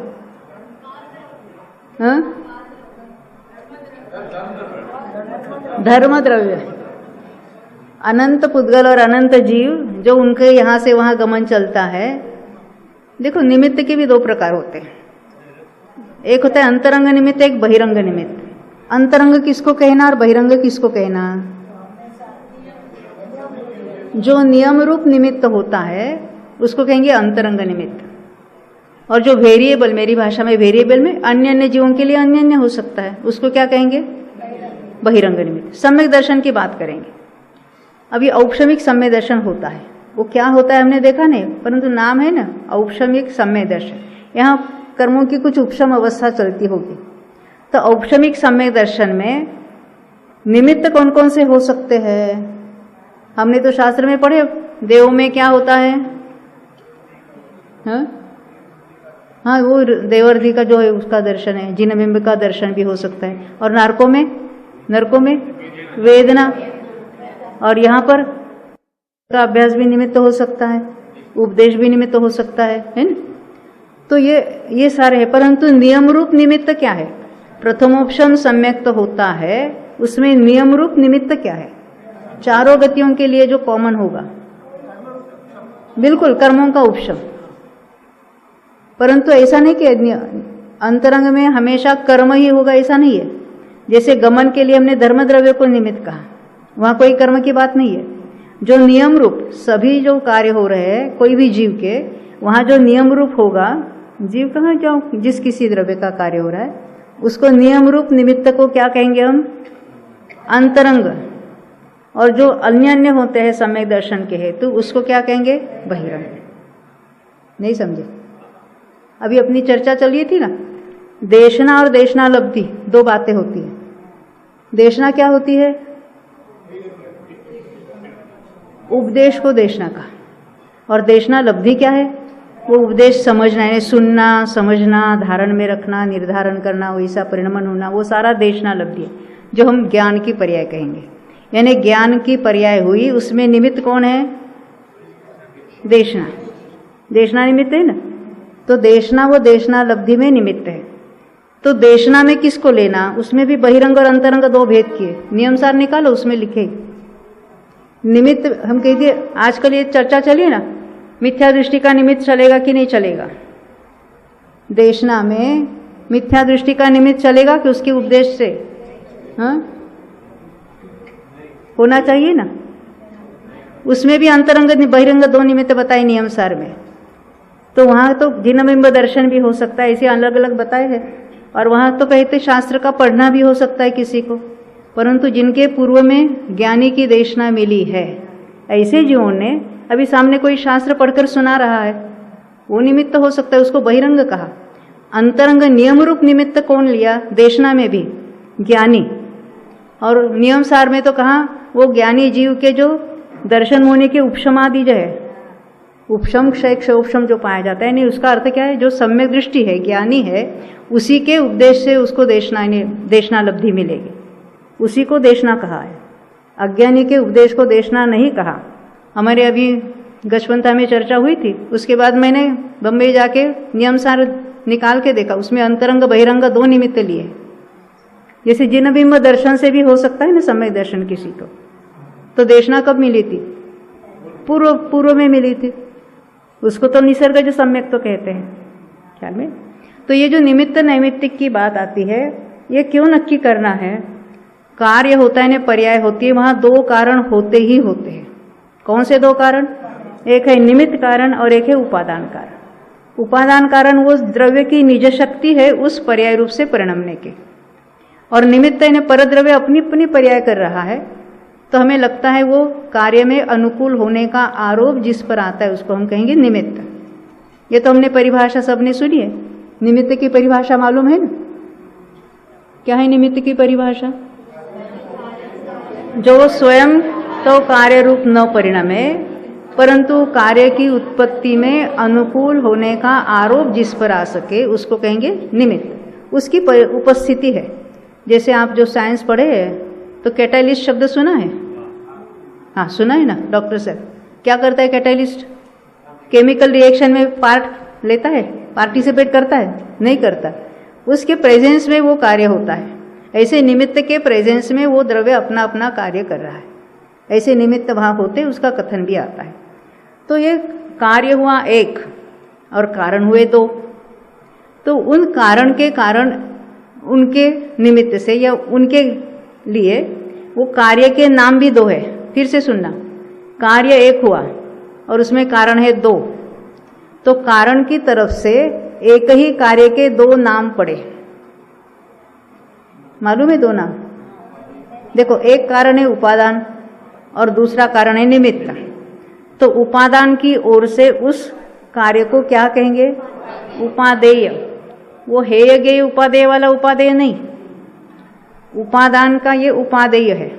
धर्म द्रव्य। अनंत पुद्गल और अनंत जीव जो उनके यहाँ से वहाँ गमन चलता है। देखो, निमित्त के भी दो प्रकार होते हैं। एक होता है अंतरंग निमित्त, एक बहिरंग निमित्त। अंतरंग किसको कहना और बहिरंग किसको कहना? जो नियम रूप निमित्त होता है उसको कहेंगे अंतरंग निमित्त। और जो वेरिएबल, मेरी भाषा में वेरिएबल में अन्य अन्य जीवों के लिए अन्य अन्य हो सकता है, उसको क्या कहेंगे? बहिरंग निमित्त। सम्यक दर्शन की बात करेंगे। अभी औपशमिक सम्यक दर्शन होता है, वो क्या होता है हमने देखा नहीं, परंतु नाम है ना औपशमिक सम्यक दर्शन। यहाँ कर्मों की कुछ उपशम अवस्था चलती होगी। तो औपशमिक सम्यक दर्शन में निमित्त कौन कौन से हो सकते हैं? हमने तो शास्त्र में पढ़े, देवों में क्या होता है? हाँ, वो देवर्धि का जो है उसका दर्शन है, जिनबिंब का दर्शन भी हो सकता है। और नरकों में वेदना, और यहाँ पर का अभ्यास भी निमित्त हो सकता है, उपदेश भी निमित्त हो सकता है ना? तो ये सारे है। परंतु नियम रूप निमित्त क्या है? प्रथमोपशम सम्यक तो होता है, उसमें नियम रूप निमित्त क्या है? चारों गतियों के लिए जो कॉमन होगा, बिल्कुल कर्मों का उपशम। परंतु ऐसा नहीं कि अंतरंग में हमेशा कर्म ही होगा, ऐसा नहीं है। जैसे गमन के लिए हमने धर्म द्रव्य को निमित्त कहा, वहाँ कोई कर्म की बात नहीं है। जो नियम रूप सभी जो कार्य हो रहे हैं कोई भी जीव के, वहाँ जो नियम रूप होगा, जीव कहाँ जो जिस किसी द्रव्य का कार्य हो रहा है उसको नियम रूप निमित्त को क्या कहेंगे हम? अंतरंग। और जो अन्य अन्य होते हैं सम्यक दर्शन के हेतु, उसको क्या कहेंगे? बहिरंग। नहीं समझे? अभी अपनी चर्चा चल रही थी ना, देशना और देशनालब्धि दो बातें होती है। देशना क्या होती है? उपदेश को देशना का। और देशनालब्धि क्या है? वो उपदेश समझना, यानी सुनना, समझना, धारण में रखना, निर्धारण करना, वैसा परिणमन होना, वो सारा देशनालब्धि है, जो हम ज्ञान की पर्याय कहेंगे। यानी ज्ञान की पर्याय हुई, उसमें निमित्त कौन है? देशना। देशना निमित्त है ना। तो देशना वो देशनालब्धि में निमित्त है। तो देशना में किसको लेना? उसमें भी बहिरंग और अंतरंग दो भेद किए, नियम सार निकालो, उसमें लिखे निमित्त। हम कहते आजकल ये चर्चा चली ना, मिथ्या दृष्टि का निमित्त चलेगा कि नहीं चलेगा? देशना में मिथ्या दृष्टि का निमित्त चलेगा कि उसके उपदेश से? हाँ, होना चाहिए ना। उसमें भी अंतरंग बहिरंग दो निमित्त बताए नियम सार में। तो वहाँ तो जिनबिंब दर्शन भी हो सकता है, ऐसे अलग अलग बताए हैं। और वहाँ तो कहते शास्त्र का पढ़ना भी हो सकता है किसी को, परंतु जिनके पूर्व में ज्ञानी की देशना मिली है, ऐसे जीवों ने, अभी सामने कोई शास्त्र पढ़कर सुना रहा है, वो निमित्त हो सकता है, उसको बहिरंग कहा। अंतरंग नियम रूप निमित्त कौन लिया? देशना में भी ज्ञानी, और नियम सार में तो कहा वो ज्ञानी जीव के जो दर्शन होने के उपशमादि जो है, उपशम क्षय क्षोपशम जो पाया जाता है, नहीं उसका अर्थ क्या है? जो सम्यक दृष्टि है, ज्ञानी है, उसी के उपदेश से उसको देशना लब्धि मिलेगी, उसी को देशना कहा है। अज्ञानी के उपदेश को देशना नहीं कहा। हमारे अभी गजपंथा में चर्चा हुई थी, उसके बाद मैंने बम्बई जाके नियम सार निकाल के देखा, उसमें अंतरंग बहिरंग दो निमित्त लिए। जैसे जिन बिंब दर्शन से भी हो सकता है ना सम्यक दर्शन किसी को, तो देशना कब मिली थी? पूर्व में मिली थी, उसको तो निसर्ग जो सम्यक तो कहते हैं ख्याल में। तो ये जो निमित्त नैमित्तिक की बात आती है, ये क्यों नक्की करना है? कार्य होता है ना, पर्याय होती है, वहां दो कारण होते ही होते हैं। कौन से दो कारण? एक है निमित्त कारण और एक है उपादान कारण। उपादान कारण वो द्रव्य की निज शक्ति है उस पर्याय रूप से परिणमने के, और निमित्त है परद्रव्य अपनी अपनी पर्याय कर रहा है, तो हमें लगता है वो कार्य में अनुकूल होने का आरोप जिस पर आता है उसको हम कहेंगे निमित्त। ये तो हमने परिभाषा सबने सुनी है। निमित्त की परिभाषा मालूम है ना? क्या है निमित्त की परिभाषा? जो स्वयं तो कार्य रूप न परिणमे, परंतु कार्य की उत्पत्ति में अनुकूल होने का आरोप जिस पर आ सके उसको कहेंगे निमित्त। उसकी उपस्थिति है। जैसे आप जो साइंस पढ़े हैं तो कैटालिस्ट शब्द सुना है? हाँ सुना है ना डॉक्टर सर। क्या करता है कैटालिस्ट? केमिकल रिएक्शन में पार्ट लेता है, पार्टिसिपेट करता है? नहीं करता। उसके प्रेजेंस में वो कार्य होता है। ऐसे निमित्त के प्रेजेंस में वो द्रव्य अपना अपना कार्य कर रहा है। ऐसे निमित्त भाव होते उसका कथन भी आता है। तो ये कार्य हुआ एक और कारण हुए दो। तो उन कारण के कारण उनके निमित्त से या उनके लिए वो कार्य के नाम भी दो है। फिर से सुनना, कार्य एक हुआ और उसमें कारण है दो, तो कारण की तरफ से एक ही कार्य के दो नाम पड़े। मालूम है दो नाम? देखो, एक कारण है उपादान और दूसरा कारण है निमित्त। तो उपादान की ओर से उस कार्य को क्या कहेंगे? उपादेय। वो हेय गेय उपादेय वाला उपादेय नहीं, उपादान का ये उपादेय है।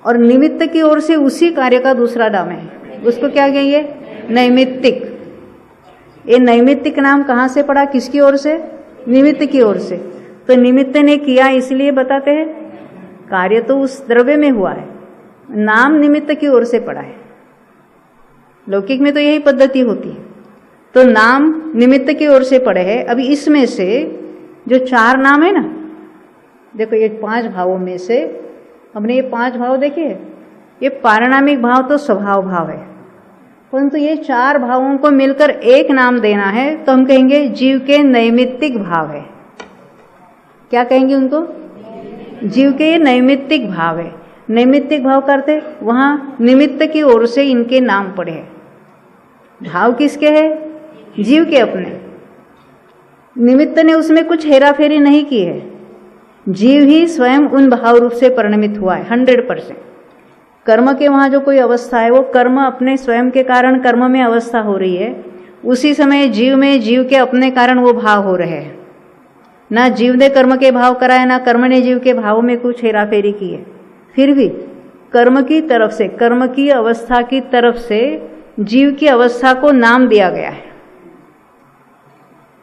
और निमित्त की ओर से उसी कार्य का दूसरा नाम है, उसको क्या कहेंगे? नैमित्तिक। ये नैमित्तिक नाम कहाँ से पड़ा? किसकी ओर से? निमित्त की ओर से। तो निमित्त ने किया इसलिए बताते हैं, कार्य तो उस द्रव्य में हुआ है, नाम निमित्त की ओर से पड़ा है। लौकिक में तो यही पद्धति होती है। तो नाम निमित्त की ओर से पड़े हैं। अभी इसमें से जो चार नाम है ना, देखो ये 5 भावों में से हमने ये 5 भाव देखे। ये पारिणामिक भाव तो स्वभाव भाव है, परंतु ये 4 भावों को मिलकर एक नाम देना है तो हम कहेंगे जीव के नैमित्तिक भाव है। क्या कहेंगे उनको? जीव के ये नैमित्तिक भाव है। नैमित्तिक भाव करते वहां निमित्त की ओर से इनके नाम पड़े हैं। भाव किसके है? जीव के अपने। निमित्त ने उसमें कुछ हेरा फेरी नहीं की है, जीव ही स्वयं उन भाव रूप से परिणमित हुआ है 100%। कर्म के वहां जो कोई अवस्था है, वो कर्म अपने स्वयं के कारण कर्म में अवस्था हो रही है, उसी समय जीव में जीव के अपने कारण वो भाव हो रहे हैं। ना जीव ने कर्म के भाव कराया, ना कर्म ने जीव के भाव में कुछ हेरा फेरी की है। फिर भी कर्म की तरफ से, कर्म की अवस्था की तरफ से जीव की अवस्था को नाम दिया गया है।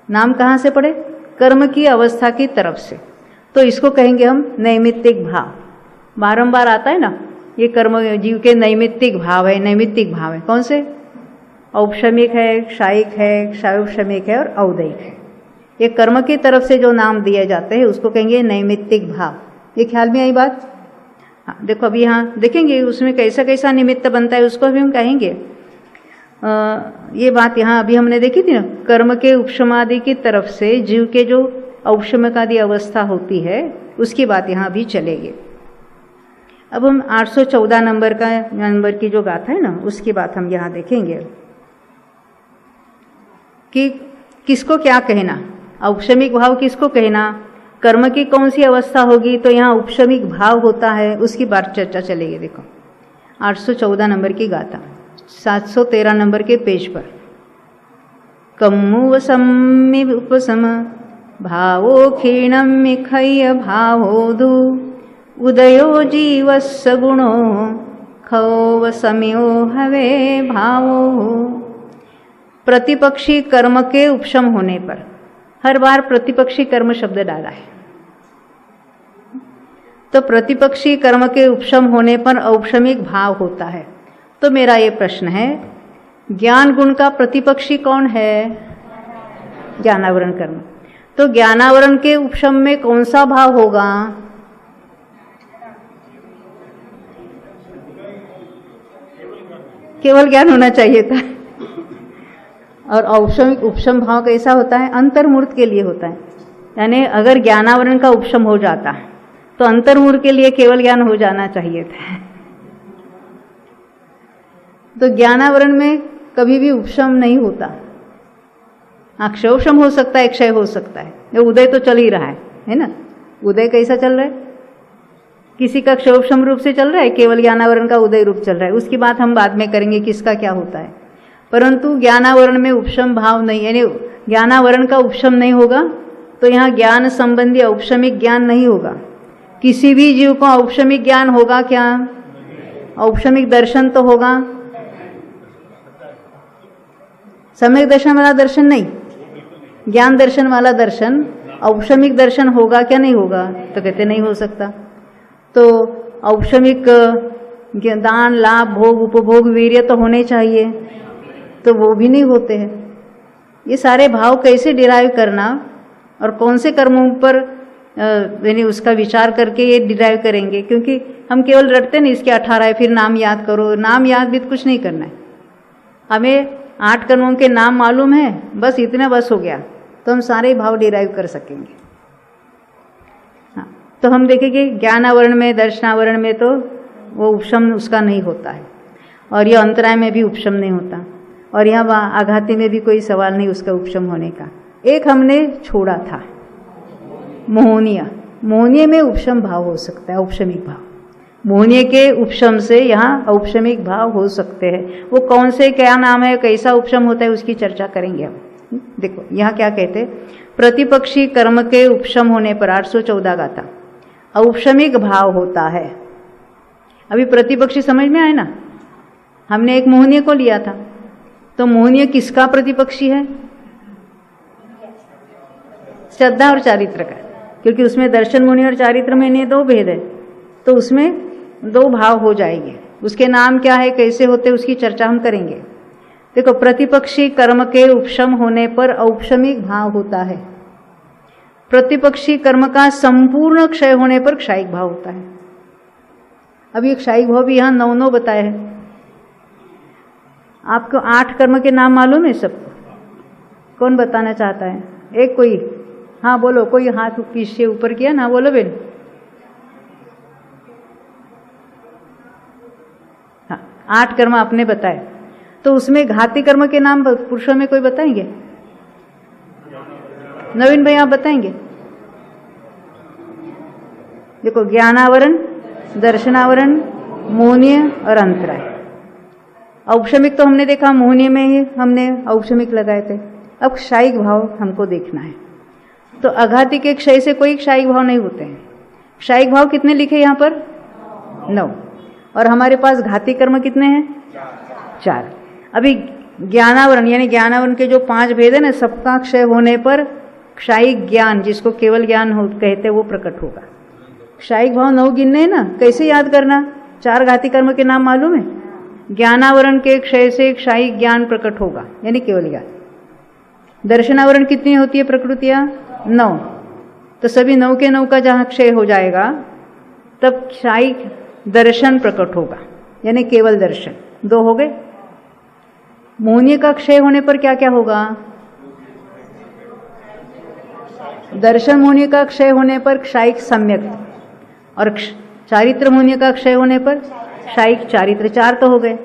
नाम कहाँ से पड़े? कर्म की अवस्था की तरफ से। तो इसको कहेंगे हम नैमित्तिक भाव। बारंबार आता है ना ये कर्म जीव के नैमित्तिक भाव है, नैमित्तिक भाव है। कौन से? औपशमिक है, क्षायिक है, क्षायोपशमिक है और औदैहिक है। ये कर्म की तरफ से जो नाम दिए जाते हैं उसको कहेंगे नैमित्तिक भाव। ये ख्याल में आई बात? हाँ, देखो अभी यहाँ देखेंगे उसमें कैसा कैसा निमित्त बनता है, उसको भी हम कहेंगे। ये बात यहाँ अभी हमने देखी थी ना, कर्म के उपशमादि की तरफ से जीव के जो औपशमिकादि अवस्था होती है उसकी बात यहाँ अभी चलेगी। अब हम 814 नंबर की जो गाथा है ना, उसकी बात हम यहाँ देखेंगे कि किसको क्या कहना, औपशमिक भाव किसको कहना, कर्म की कौन सी अवस्था होगी तो यहाँ उपशमिक भाव होता है, उसकी बात चर्चा चलेगी। देखो 814 नंबर की गाथा 713 नंबर के पेज पर। कम्मुवसम्मि उपसम भावो क्षीणमिखय्य भावोदु उदयो जीवस्य गुणो खौवसम्यो हवे भावो। प्रतिपक्षी कर्म के उपशम होने पर, हर बार प्रतिपक्षी कर्म शब्द डाला है, तो प्रतिपक्षी कर्म के उपशम होने पर औपशमिक भाव होता है। तो मेरा ये प्रश्न है, ज्ञान गुण का प्रतिपक्षी कौन है? ज्ञानावरण कर्म। तो ज्ञानावरण के उपशम में कौन सा भाव होगा? केवल ज्ञान होना चाहिए था। और औपशमिक उपशम भाव कैसा होता है? अंतर्मूर्त के लिए होता है। यानी अगर ज्ञानावरण का उपशम हो जाता है तो अंतर्मूर्त के लिए केवल ज्ञान हो जाना चाहिए था। तो ज्ञानावरण में कभी भी उपशम नहीं होता। क्षयोपशम हो सकता है, क्षय हो सकता है। ये उदय तो चल ही रहा है ना? उदय कैसा चल रहा है? किसी का क्षयोपशम रूप से चल रहा है, केवल ज्ञानावरण का उदय रूप चल रहा है। उसकी बात हम बाद में करेंगे किसका क्या होता है। परंतु ज्ञानावरण में उपशम भाव नहीं, यानी ज्ञानावरण का उपशम नहीं होगा तो यहाँ ज्ञान संबंधी औपशमिक ज्ञान नहीं होगा। किसी भी जीव को औपशमिक ज्ञान होगा क्या? औपशमिक दर्शन तो होगा, सम्यक दर्शन वाला दर्शन नहीं, ज्ञान दर्शन वाला दर्शन। औपशमिक दर्शन होगा क्या? नहीं होगा। तो कहते नहीं हो सकता। तो औपशमिक दान, लाभ, भोग, उपभोग, वीर्य तो होने चाहिए, तो वो भी नहीं होते हैं। ये सारे भाव कैसे डिराइव करना और कौन से कर्मों पर यानी उसका विचार करके ये डिराइव करेंगे? क्योंकि हम केवल रटते नहीं, इसके 18 है फिर नाम याद करो। नाम याद भी कुछ नहीं करना है। हमें 8 कर्मों के नाम मालूम है, बस इतना बस हो गया, तो हम सारे भाव डिराइव कर सकेंगे। हाँ, तो हम देखेंगे ज्ञानावरण में, दर्शनावरण में तो वो उपशम उसका नहीं होता है, और यह अंतराय में भी उपशम नहीं होता, और यहाँ आघाती में भी कोई सवाल नहीं उसका उपशम होने का। एक हमने छोड़ा था मोहनीय। मोहनीय में उपशम भाव हो सकता है, औपशमिक भाव। मोहनीय के उपशम से यहाँ औपशमिक भाव हो सकते हैं। वो कौन से, क्या नाम है, कैसा उपशम होता है, उसकी चर्चा करेंगे हम। देखो यहाँ क्या कहते हैं, प्रतिपक्षी कर्म के उपशम होने पर 814 गाथा औपशमिक भाव होता है। अभी प्रतिपक्षी समझ में आए ना? हमने एक मोहनीय को लिया था, तो मोहनीय किसका प्रतिपक्षी है? श्रद्धा और चारित्र का, क्योंकि उसमें दर्शन मोहनीय और चारित्र मोहनीय 2 भेद है, तो उसमें 2 भाव हो जाएंगे। उसके नाम क्या है, कैसे होते, उसकी चर्चा हम करेंगे। देखो, प्रतिपक्षी कर्म के उपशम होने पर औपशमिक भाव होता है। प्रतिपक्षी कर्म का संपूर्ण क्षय होने पर क्षायिक भाव होता है। अभी एक क्षायिक भाव भी यहाँ 9 बताए हैं। आपको 8 कर्म के नाम मालूम है सबको? कौन बताना चाहता है? एक कोई, हाँ बोलो, कोई हाथ पीछे ऊपर किया ना, बोलो बेन। हाँ, 8 कर्म आपने बताए, तो उसमें घाती कर्म के नाम पुरुषों में कोई बताएंगे? नवीन भाई आप बताएंगे? देखो, ज्ञानावरण, दर्शनावरण, मोहनीय और अंतराय। औपशमिक तो हमने देखा, मोहनीय में ही हमने औपशमिक लगाए थे। अब क्षायिक भाव हमको देखना है। तो अघाती के क्षय से कोई क्षायिक भाव नहीं होते हैं। क्षायिक भाव कितने लिखे यहाँ पर? 9। और हमारे पास घाती कर्म कितने हैं? 4। अभी ज्ञानावरण, यानी ज्ञानावरण के जो 5 भेद है ना, सबका क्षय होने पर क्षायिक ज्ञान, जिसको केवल ज्ञान कहते हैं, वो प्रकट होगा। क्षायिक भाव 9 गिनने हैं ना, कैसे याद करना? 4 घाती कर्म के नाम मालूम है? ज्ञानावरण के क्षय से क्षायिक ज्ञान प्रकट होगा, यानी केवल ज्ञान। दर्शनावरण कितनी होती है प्रकृतियां? 9। तो सभी 9 के 9 का जहाँ क्षय हो जाएगा तब क्षायिक दर्शन प्रकट होगा, यानी केवल दर्शन। 2 हो गए। मोहनीय का क्षय होने पर क्या क्या होगा? दर्शन मोहनीय का क्षय होने पर क्षायिक सम्यक, और चारित्र मोहनीय का क्षय होने पर क्षायिक चारित्र। 4 तो हो गए।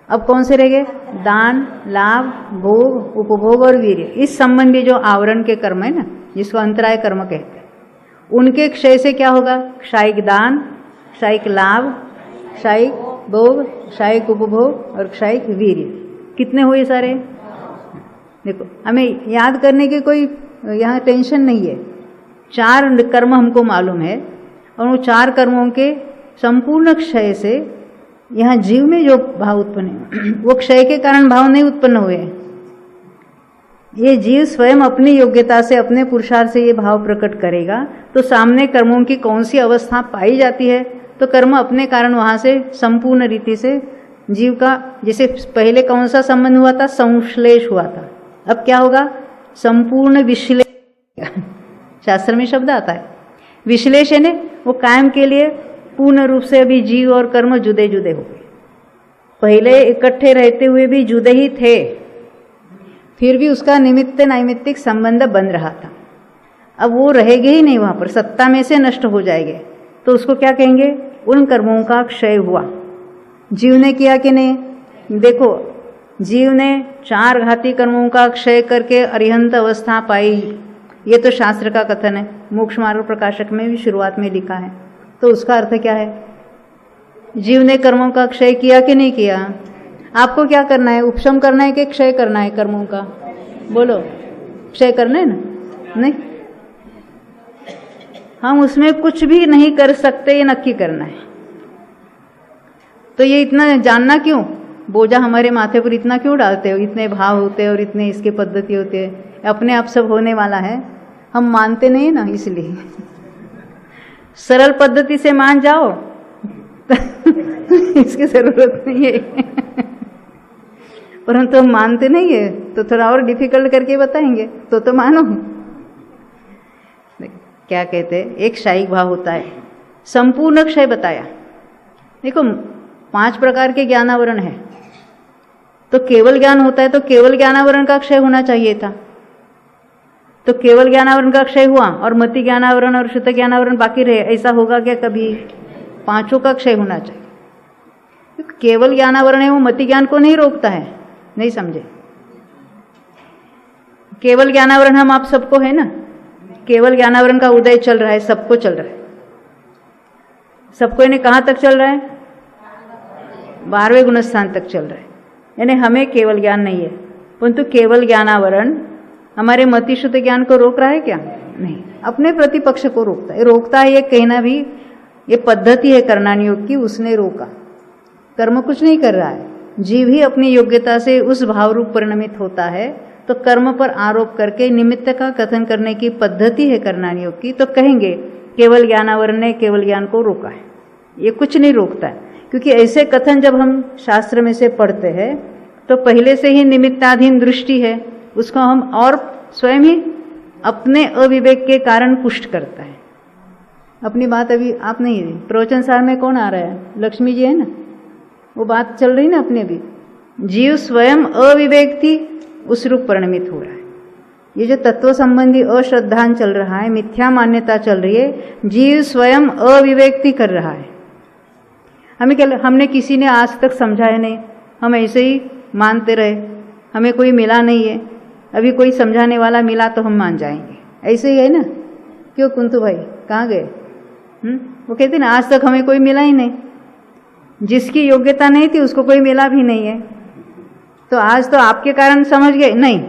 अब कौन से रह गए? दान, लाभ, भोग, उपभोग और वीर्य। इस संबंधी जो आवरण के कर्म है ना, जिसको अंतराय कर्म कहते हैं, उनके क्षय से क्या होगा? क्षायिक दान, क्षायिक लाभ, क्षायिक भोग, क्षायिक उपभोग और क्षायिक वीर्य। कितने हुए सारे? देखो, हमें याद करने की कोई यहाँ टेंशन नहीं है। 4 कर्म हमको मालूम है और वो 4 कर्मों के संपूर्ण क्षय से यहाँ जीव में जो भाव उत्पन्न है वो क्षय के कारण भाव नहीं उत्पन्न हुए। ये जीव स्वयं अपनी योग्यता से, अपने पुरुषार्थ से ये भाव प्रकट करेगा तो सामने कर्मों की कौन सी अवस्था पाई जाती है, तो कर्म अपने कारण वहाँ से संपूर्ण रीति से जीव का, जैसे पहले कौन सा संबंध हुआ था, संश्लेष हुआ था, अब क्या होगा, संपूर्ण विश्लेष। शास्त्र में शब्द आता है विश्लेष, है ना, वो कायम के लिए पूर्ण रूप से अभी जीव और कर्म जुदे जुदे हो गए। पहले इकट्ठे रहते हुए भी जुदे ही थे, फिर भी उसका निमित्त नैमित्तिक संबंध बन रहा था। अब वो रहेंगे ही नहीं, वहाँ पर सत्ता में से नष्ट हो जाएंगे, तो उसको क्या कहेंगे, उन कर्मों का क्षय हुआ। जीव ने किया कि नहीं, देखो जीव ने 4 घाती कर्मों का क्षय करके अरिहंत अवस्था पाई, ये तो शास्त्र का कथन है, मोक्ष मार्ग प्रकाशक में भी शुरुआत में लिखा है। तो उसका अर्थ क्या है, जीव ने कर्मों का क्षय किया कि नहीं किया। आपको क्या करना है, उपशम करना है कि क्षय करना है कर्मों का, बोलो, क्षय करना है ना, नहीं, हम उसमें कुछ भी नहीं कर सकते, ये नक्की करना है। तो ये इतना जानना क्यों, बोझा हमारे माथे पर इतना क्यों डालते हो, इतने भाव होते हैं और इतने इसके पद्धति होते हैं, अपने आप सब होने वाला है, हम मानते नहीं ना, इसलिए सरल पद्धति से मान जाओ इसकी जरूरत नहीं है परंतु हम मानते नहीं है तो थोड़ा और डिफिकल्ट करके बताएंगे तो मानो। क्या कहते हैं, एक शायिक भाव होता है, संपूर्ण क्षय बताया। देखो 5 प्रकार के ज्ञानावरण है, तो केवल ज्ञान होता है तो केवल ज्ञानावरण का क्षय होना चाहिए था, तो केवल ज्ञानावरण का क्षय हुआ और मति ज्ञानावरण और शुद्ध ज्ञानावरण बाकी रहे, ऐसा होगा क्या कभी, 5 का क्षय होना चाहिए। केवल ज्ञानावरण है वो मति ज्ञान को नहीं रोकता है, नहीं समझे, केवल ज्ञानावरण हम आप सबको है ना, केवल ज्ञानावरण का उदय चल रहा है, सबको चल रहा है, सबको इन्हें कहाँ तक चल रहा है, 12वें गुणस्थान तक चल रहा है, यानी हमें केवल ज्ञान नहीं है, परंतु केवल ज्ञानावरण हमारे मति शुद्ध ज्ञान को रोक रहा है क्या, नहीं, अपने प्रतिपक्ष को रोकता है। रोकता है ये कहना भी, ये पद्धति है करणानी योग की, उसने रोका, कर्म कुछ नहीं कर रहा है, जीव ही अपनी योग्यता से उस भाव रूप परिणमित होता है, तो कर्म पर आरोप करके निमित्त का कथन करने की पद्धति है करणानी योग की, तो कहेंगे केवल ज्ञानावरण ने केवल ज्ञान को रोका है, ये कुछ नहीं रोकता है। क्योंकि ऐसे कथन जब हम शास्त्र में से पढ़ते हैं तो पहले से ही निमित्ताधीन दृष्टि है, उसको हम और स्वयं ही अपने अविवेक के कारण पुष्ट करता है। अपनी बात अभी आप नहीं है, प्रवचन सार में कौन आ रहा है, लक्ष्मी जी है ना, वो बात चल रही ना अपनी, अभी जीव स्वयं अविवेक थी उस रूप परिणमित हो रहा है। ये जो तत्व संबंधी अश्रद्धान चल रहा है, मिथ्या मान्यता चल रही है, जीव स्वयं अविवेक्ति कर रहा है। हमें क्या, हमने किसी ने आज तक समझाया नहीं, हम ऐसे ही मानते रहे, हमें कोई मिला नहीं है, अभी कोई समझाने वाला मिला तो हम मान जाएंगे, ऐसे ही है ना। क्यों कुंतु भाई कहाँ गए, वो कहते ना आज तक हमें कोई मिला ही नहीं, जिसकी योग्यता नहीं थी उसको कोई मिला भी नहीं है, तो आज तो आपके कारण समझ गए, नहीं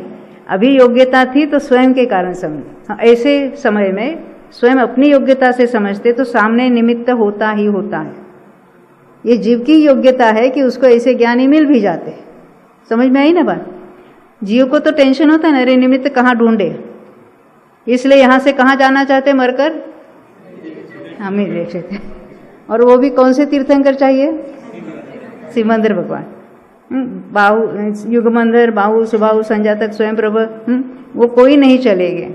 अभी योग्यता थी तो स्वयं के कारण समझ। ऐसे समय में स्वयं अपनी योग्यता से समझते तो सामने निमित्त होता ही होता है। ये जीव की योग्यता है कि उसको ऐसे ज्ञानी मिल भी जाते, समझ में आई ना बात। जीव को तो टेंशन होता है ना, अरे निमित्त कहाँ ढूंढे, इसलिए यहाँ से कहाँ जाना चाहते मरकर, हम ही देख लेते। और वो भी कौन से तीर्थंकर चाहिए, सिमंदर भगवान, बाहु युगमंदर, बाहु सुबाहु संजातक स्वयं प्रभ, वो कोई नहीं चलेंगे,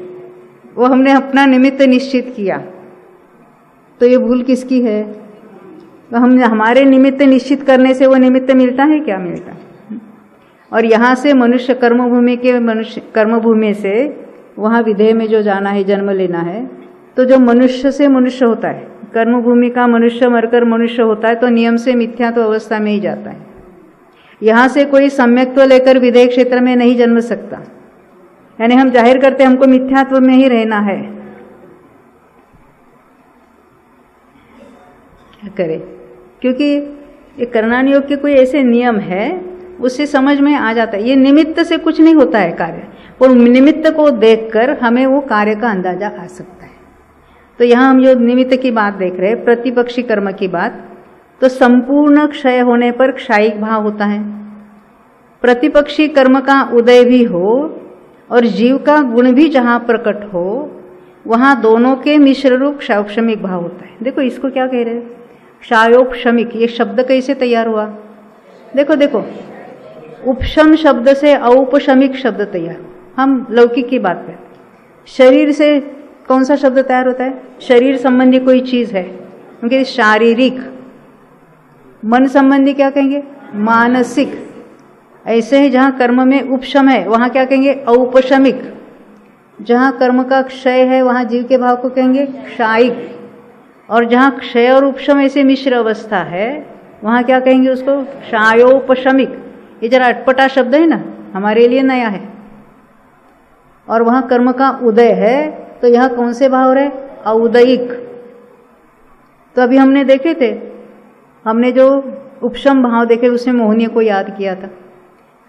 वो हमने अपना निमित्त निश्चित किया, तो ये भूल किसकी है। तो हम हमारे निमित्त निश्चित करने से वो निमित्त मिलता है क्या, मिलता। और यहाँ से मनुष्य कर्मभूमि के, मनुष्य कर्मभूमि से वहाँ विधेय में जो जाना है, जन्म लेना है, तो जो मनुष्य से मनुष्य होता है, कर्मभूमि का मनुष्य मरकर मनुष्य होता है, तो नियम से मिथ्यात्व अवस्था में ही जाता है। यहाँ से कोई सम्यक्त्व लेकर विधेय क्षेत्र में नहीं जन्म सकता, यानी हम जाहिर करते हमको मिथ्यात्व में ही रहना है, क्या करें। क्योंकि ये करणानी योग के कोई ऐसे नियम है, उससे समझ में आ जाता है। ये निमित्त से कुछ नहीं होता है कार्य, और निमित्त को देखकर हमें वो कार्य का अंदाजा आ सकता है। तो यहाँ हम जो निमित्त की बात देख रहे हैं, प्रतिपक्षी कर्म की बात, तो संपूर्ण क्षय होने पर क्षायिक भाव होता है। प्रतिपक्षी कर्म का उदय भी हो और जीव का गुण भी जहाँ प्रकट हो, वहाँ दोनों के मिश्र रूप क्षायोपशमिक भाव होता है। देखो इसको क्या कह रहे हैं, क्षायोपशमिक। ये शब्द कैसे तैयार हुआ, देखो देखो, उपशम शब्द से औपशमिक शब्द तैयार। हम लौकिक की बात करें, शरीर से कौन सा शब्द तैयार होता है, शरीर संबंधी कोई चीज है क्योंकि शारीरिक। मन संबंधी क्या कहेंगे, मानसिक। ऐसे ही जहाँ कर्म में उपशम है वहाँ क्या कहेंगे, औपशमिक। जहाँ कर्म का क्षय है वहाँ जीव के भाव को कहेंगे क्षायिक। और जहाँ क्षय और उपशम ऐसे मिश्र अवस्था है वहाँ क्या कहेंगे उसको, क्षायोपशमिक। ये जरा अटपटा शब्द है ना, हमारे लिए नया है। और वहाँ कर्म का उदय है, तो यहाँ कौन से भाव रहे, औदयिक। तो अभी हमने देखे थे, हमने जो उपशम भाव देखे उसमें मोहनीय को याद किया था।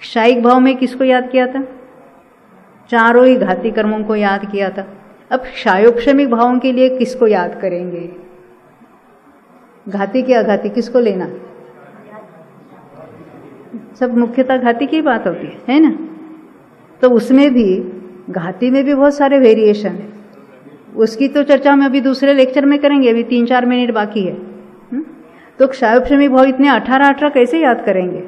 क्षायिक भाव में किसको याद किया था, चारों ही घाती कर्मों को याद किया था। अब क्षायोपशमिक भावों के लिए किसको याद करेंगे, घाती के अघाती किसको लेना, सब मुख्यतः घाती की बात होती है ना। तो उसमें भी घाती में भी बहुत सारे वेरिएशन है, उसकी तो चर्चा हम अभी दूसरे लेक्चर में करेंगे, अभी 3-4 मिनट बाकी है। तो क्षायोपशमिक भाव इतने 18 कैसे याद करेंगे,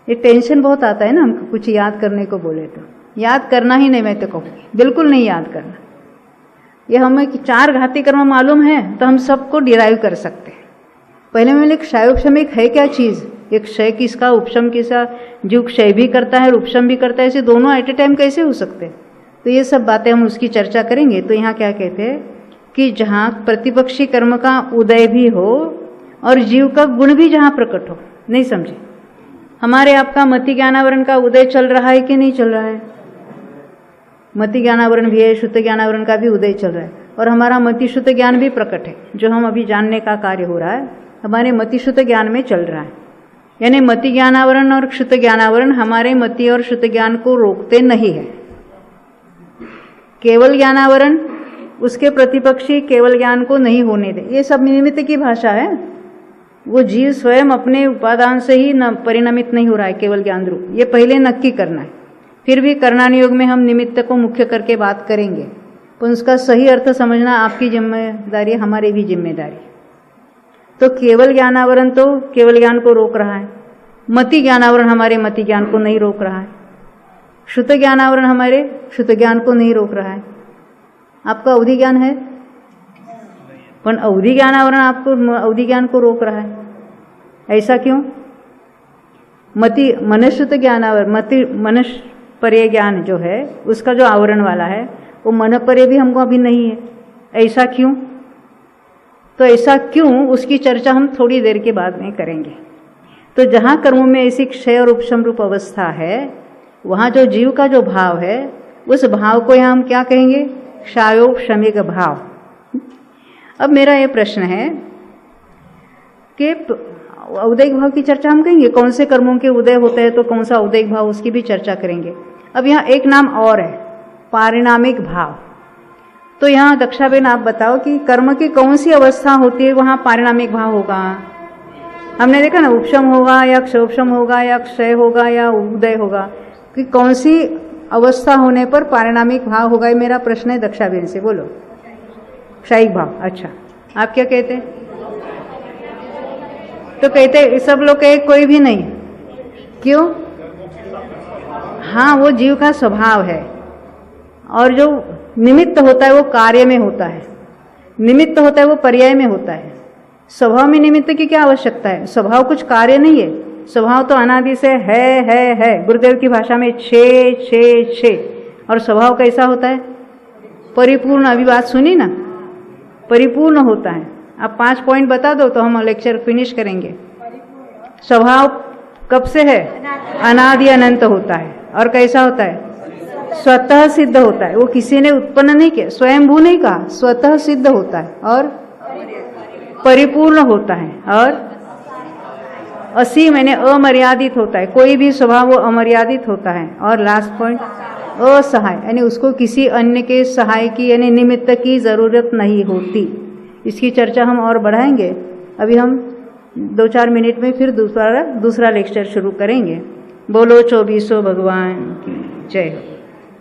ये टेंशन बहुत आता है ना हमको, कुछ याद करने को बोले तो याद करना ही नहीं, मैं तो कहूँगी बिल्कुल नहीं याद करना। ये हमें 4 घाती कर्म मालूम है तो हम सबको डिराइव कर सकते हैं। पहले मैंने क्षायोपशमिक है क्या चीज़, एक क्षय किसका उपशम किसका, जो क्षय भी करता है और उपशम भी करता है, ऐसे दोनों एट ए टाइम कैसे हो सकते हैं। तो ये सब बातें हम उसकी चर्चा करेंगे। तो यहाँ क्या कहते हैं कि जहाँ प्रतिपक्षी कर्म का उदय भी हो और जीव का गुण भी जहाँ प्रकट हो। नहीं समझे, हमारे आपका मति ज्ञानावरण का उदय चल रहा है कि नहीं चल रहा है, मति ज्ञानावरण भी है, शुद्ध ज्ञानावरण का भी उदय चल रहा है, और हमारा मति शुद्ध ज्ञान भी प्रकट है। जो हम अभी जानने का कार्य हो रहा है हमारे मति शुद्ध ज्ञान में चल रहा है। यानी मति ज्ञानावरण और शुद्ध ज्ञानावरण हमारे मति और शुद्ध ज्ञान को रोकते नहीं है। केवल ज्ञानावरण उसके प्रतिपक्षी केवल ज्ञान को नहीं होने दे, ये सब निमित्त की भाषा है। वो जीव स्वयं अपने उपादान से ही न परिणमित नहीं हो रहा है केवल ज्ञान रूप, ये पहले नक्की करना है। फिर भी करणानि योग में हम निमित्त को मुख्य करके बात करेंगे, पर उसका सही अर्थ समझना आपकी जिम्मेदारी, हमारी भी जिम्मेदारी। तो केवल ज्ञानावरण तो केवल ज्ञान को रोक रहा है, मति ज्ञानावरण हमारे मति ज्ञान को नहीं रोक रहा है, शुद्ध ज्ञानावरण हमारे शुद्ध ज्ञान को नहीं रोक रहा है। आपका अवधि ज्ञान है, पर अवधि ज्ञानावरण आपको अवधि ज्ञान को रोक रहा है। ऐसा क्यों, मति मनश्रुत ज्ञानावरण, मति मनुष्य पर्य ज्ञान जो है उसका जो आवरण वाला है वो मन पर्य भी हमको अभी नहीं है। ऐसा क्यों, तो ऐसा क्यों उसकी चर्चा हम थोड़ी देर के बाद में करेंगे। तो जहाँ कर्मों में ऐसी क्षय और उपशम रूप अवस्था है, वहाँ जो जीव का जो भाव है उस भाव को यहाँ हम क्या कहेंगे, क्षायोपशमिक भाव। अब मेरा ये प्रश्न है कि औदयिक भाव की चर्चा हम करेंगे, कौन से कर्मों के उदय होते हैं तो कौन सा औदयिक भाव, उसकी भी चर्चा करेंगे। अब यहाँ एक नाम और है, पारिणामिक भाव। तो यहाँ दक्षाबेन आप बताओ कि कर्म की कौन सी अवस्था होती है वहाँ पारिणामिक भाव होगा। हमने देखा ना, उपशम होगा या क्षोपशम होगा या क्षय होगा या उदय होगा, कि कौन सी अवस्था होने पर पारिणामिक भाव होगा। ये मेरा प्रश्न है दक्षाबेन से, बोलो। क्षयिक भाव, अच्छा आप क्या कहते हैं। तो कहते सब लोग कहे कोई भी नहीं, क्यों, हाँ वो जीव का स्वभाव है, और जो निमित्त होता है वो कार्य में होता है, निमित्त होता है वो पर्याय में होता है। स्वभाव में निमित्त की क्या आवश्यकता है, स्वभाव कुछ कार्य नहीं है, स्वभाव तो अनादि से है। गुरुदेव की भाषा में छे। और स्वभाव कैसा होता है, परिपूर्ण। अभी बात सुनी ना, परिपूर्ण होता है। आप 5 पॉइंट बता दो तो हम लेक्चर फिनिश करेंगे। स्वभाव कब से है, अनादि अनंत होता है। और कैसा होता है, स्वतः सिद्ध होता है, वो किसी ने उत्पन्न नहीं किया, स्वयंभू नहीं कहा, स्वतः सिद्ध होता है और परिपूर्ण होता है और असीम यानी अमर्यादित होता है, कोई भी स्वभाव वो अमर्यादित होता है। और लास्ट पॉइंट असहाय यानी उसको किसी अन्य के सहाय की यानी निमित्त की ज़रूरत नहीं होती। इसकी चर्चा हम और बढ़ाएंगे। अभी हम 2-4 मिनट में फिर दूसरा लेक्चर शुरू करेंगे। बोलो 24 भगवान की जय हो।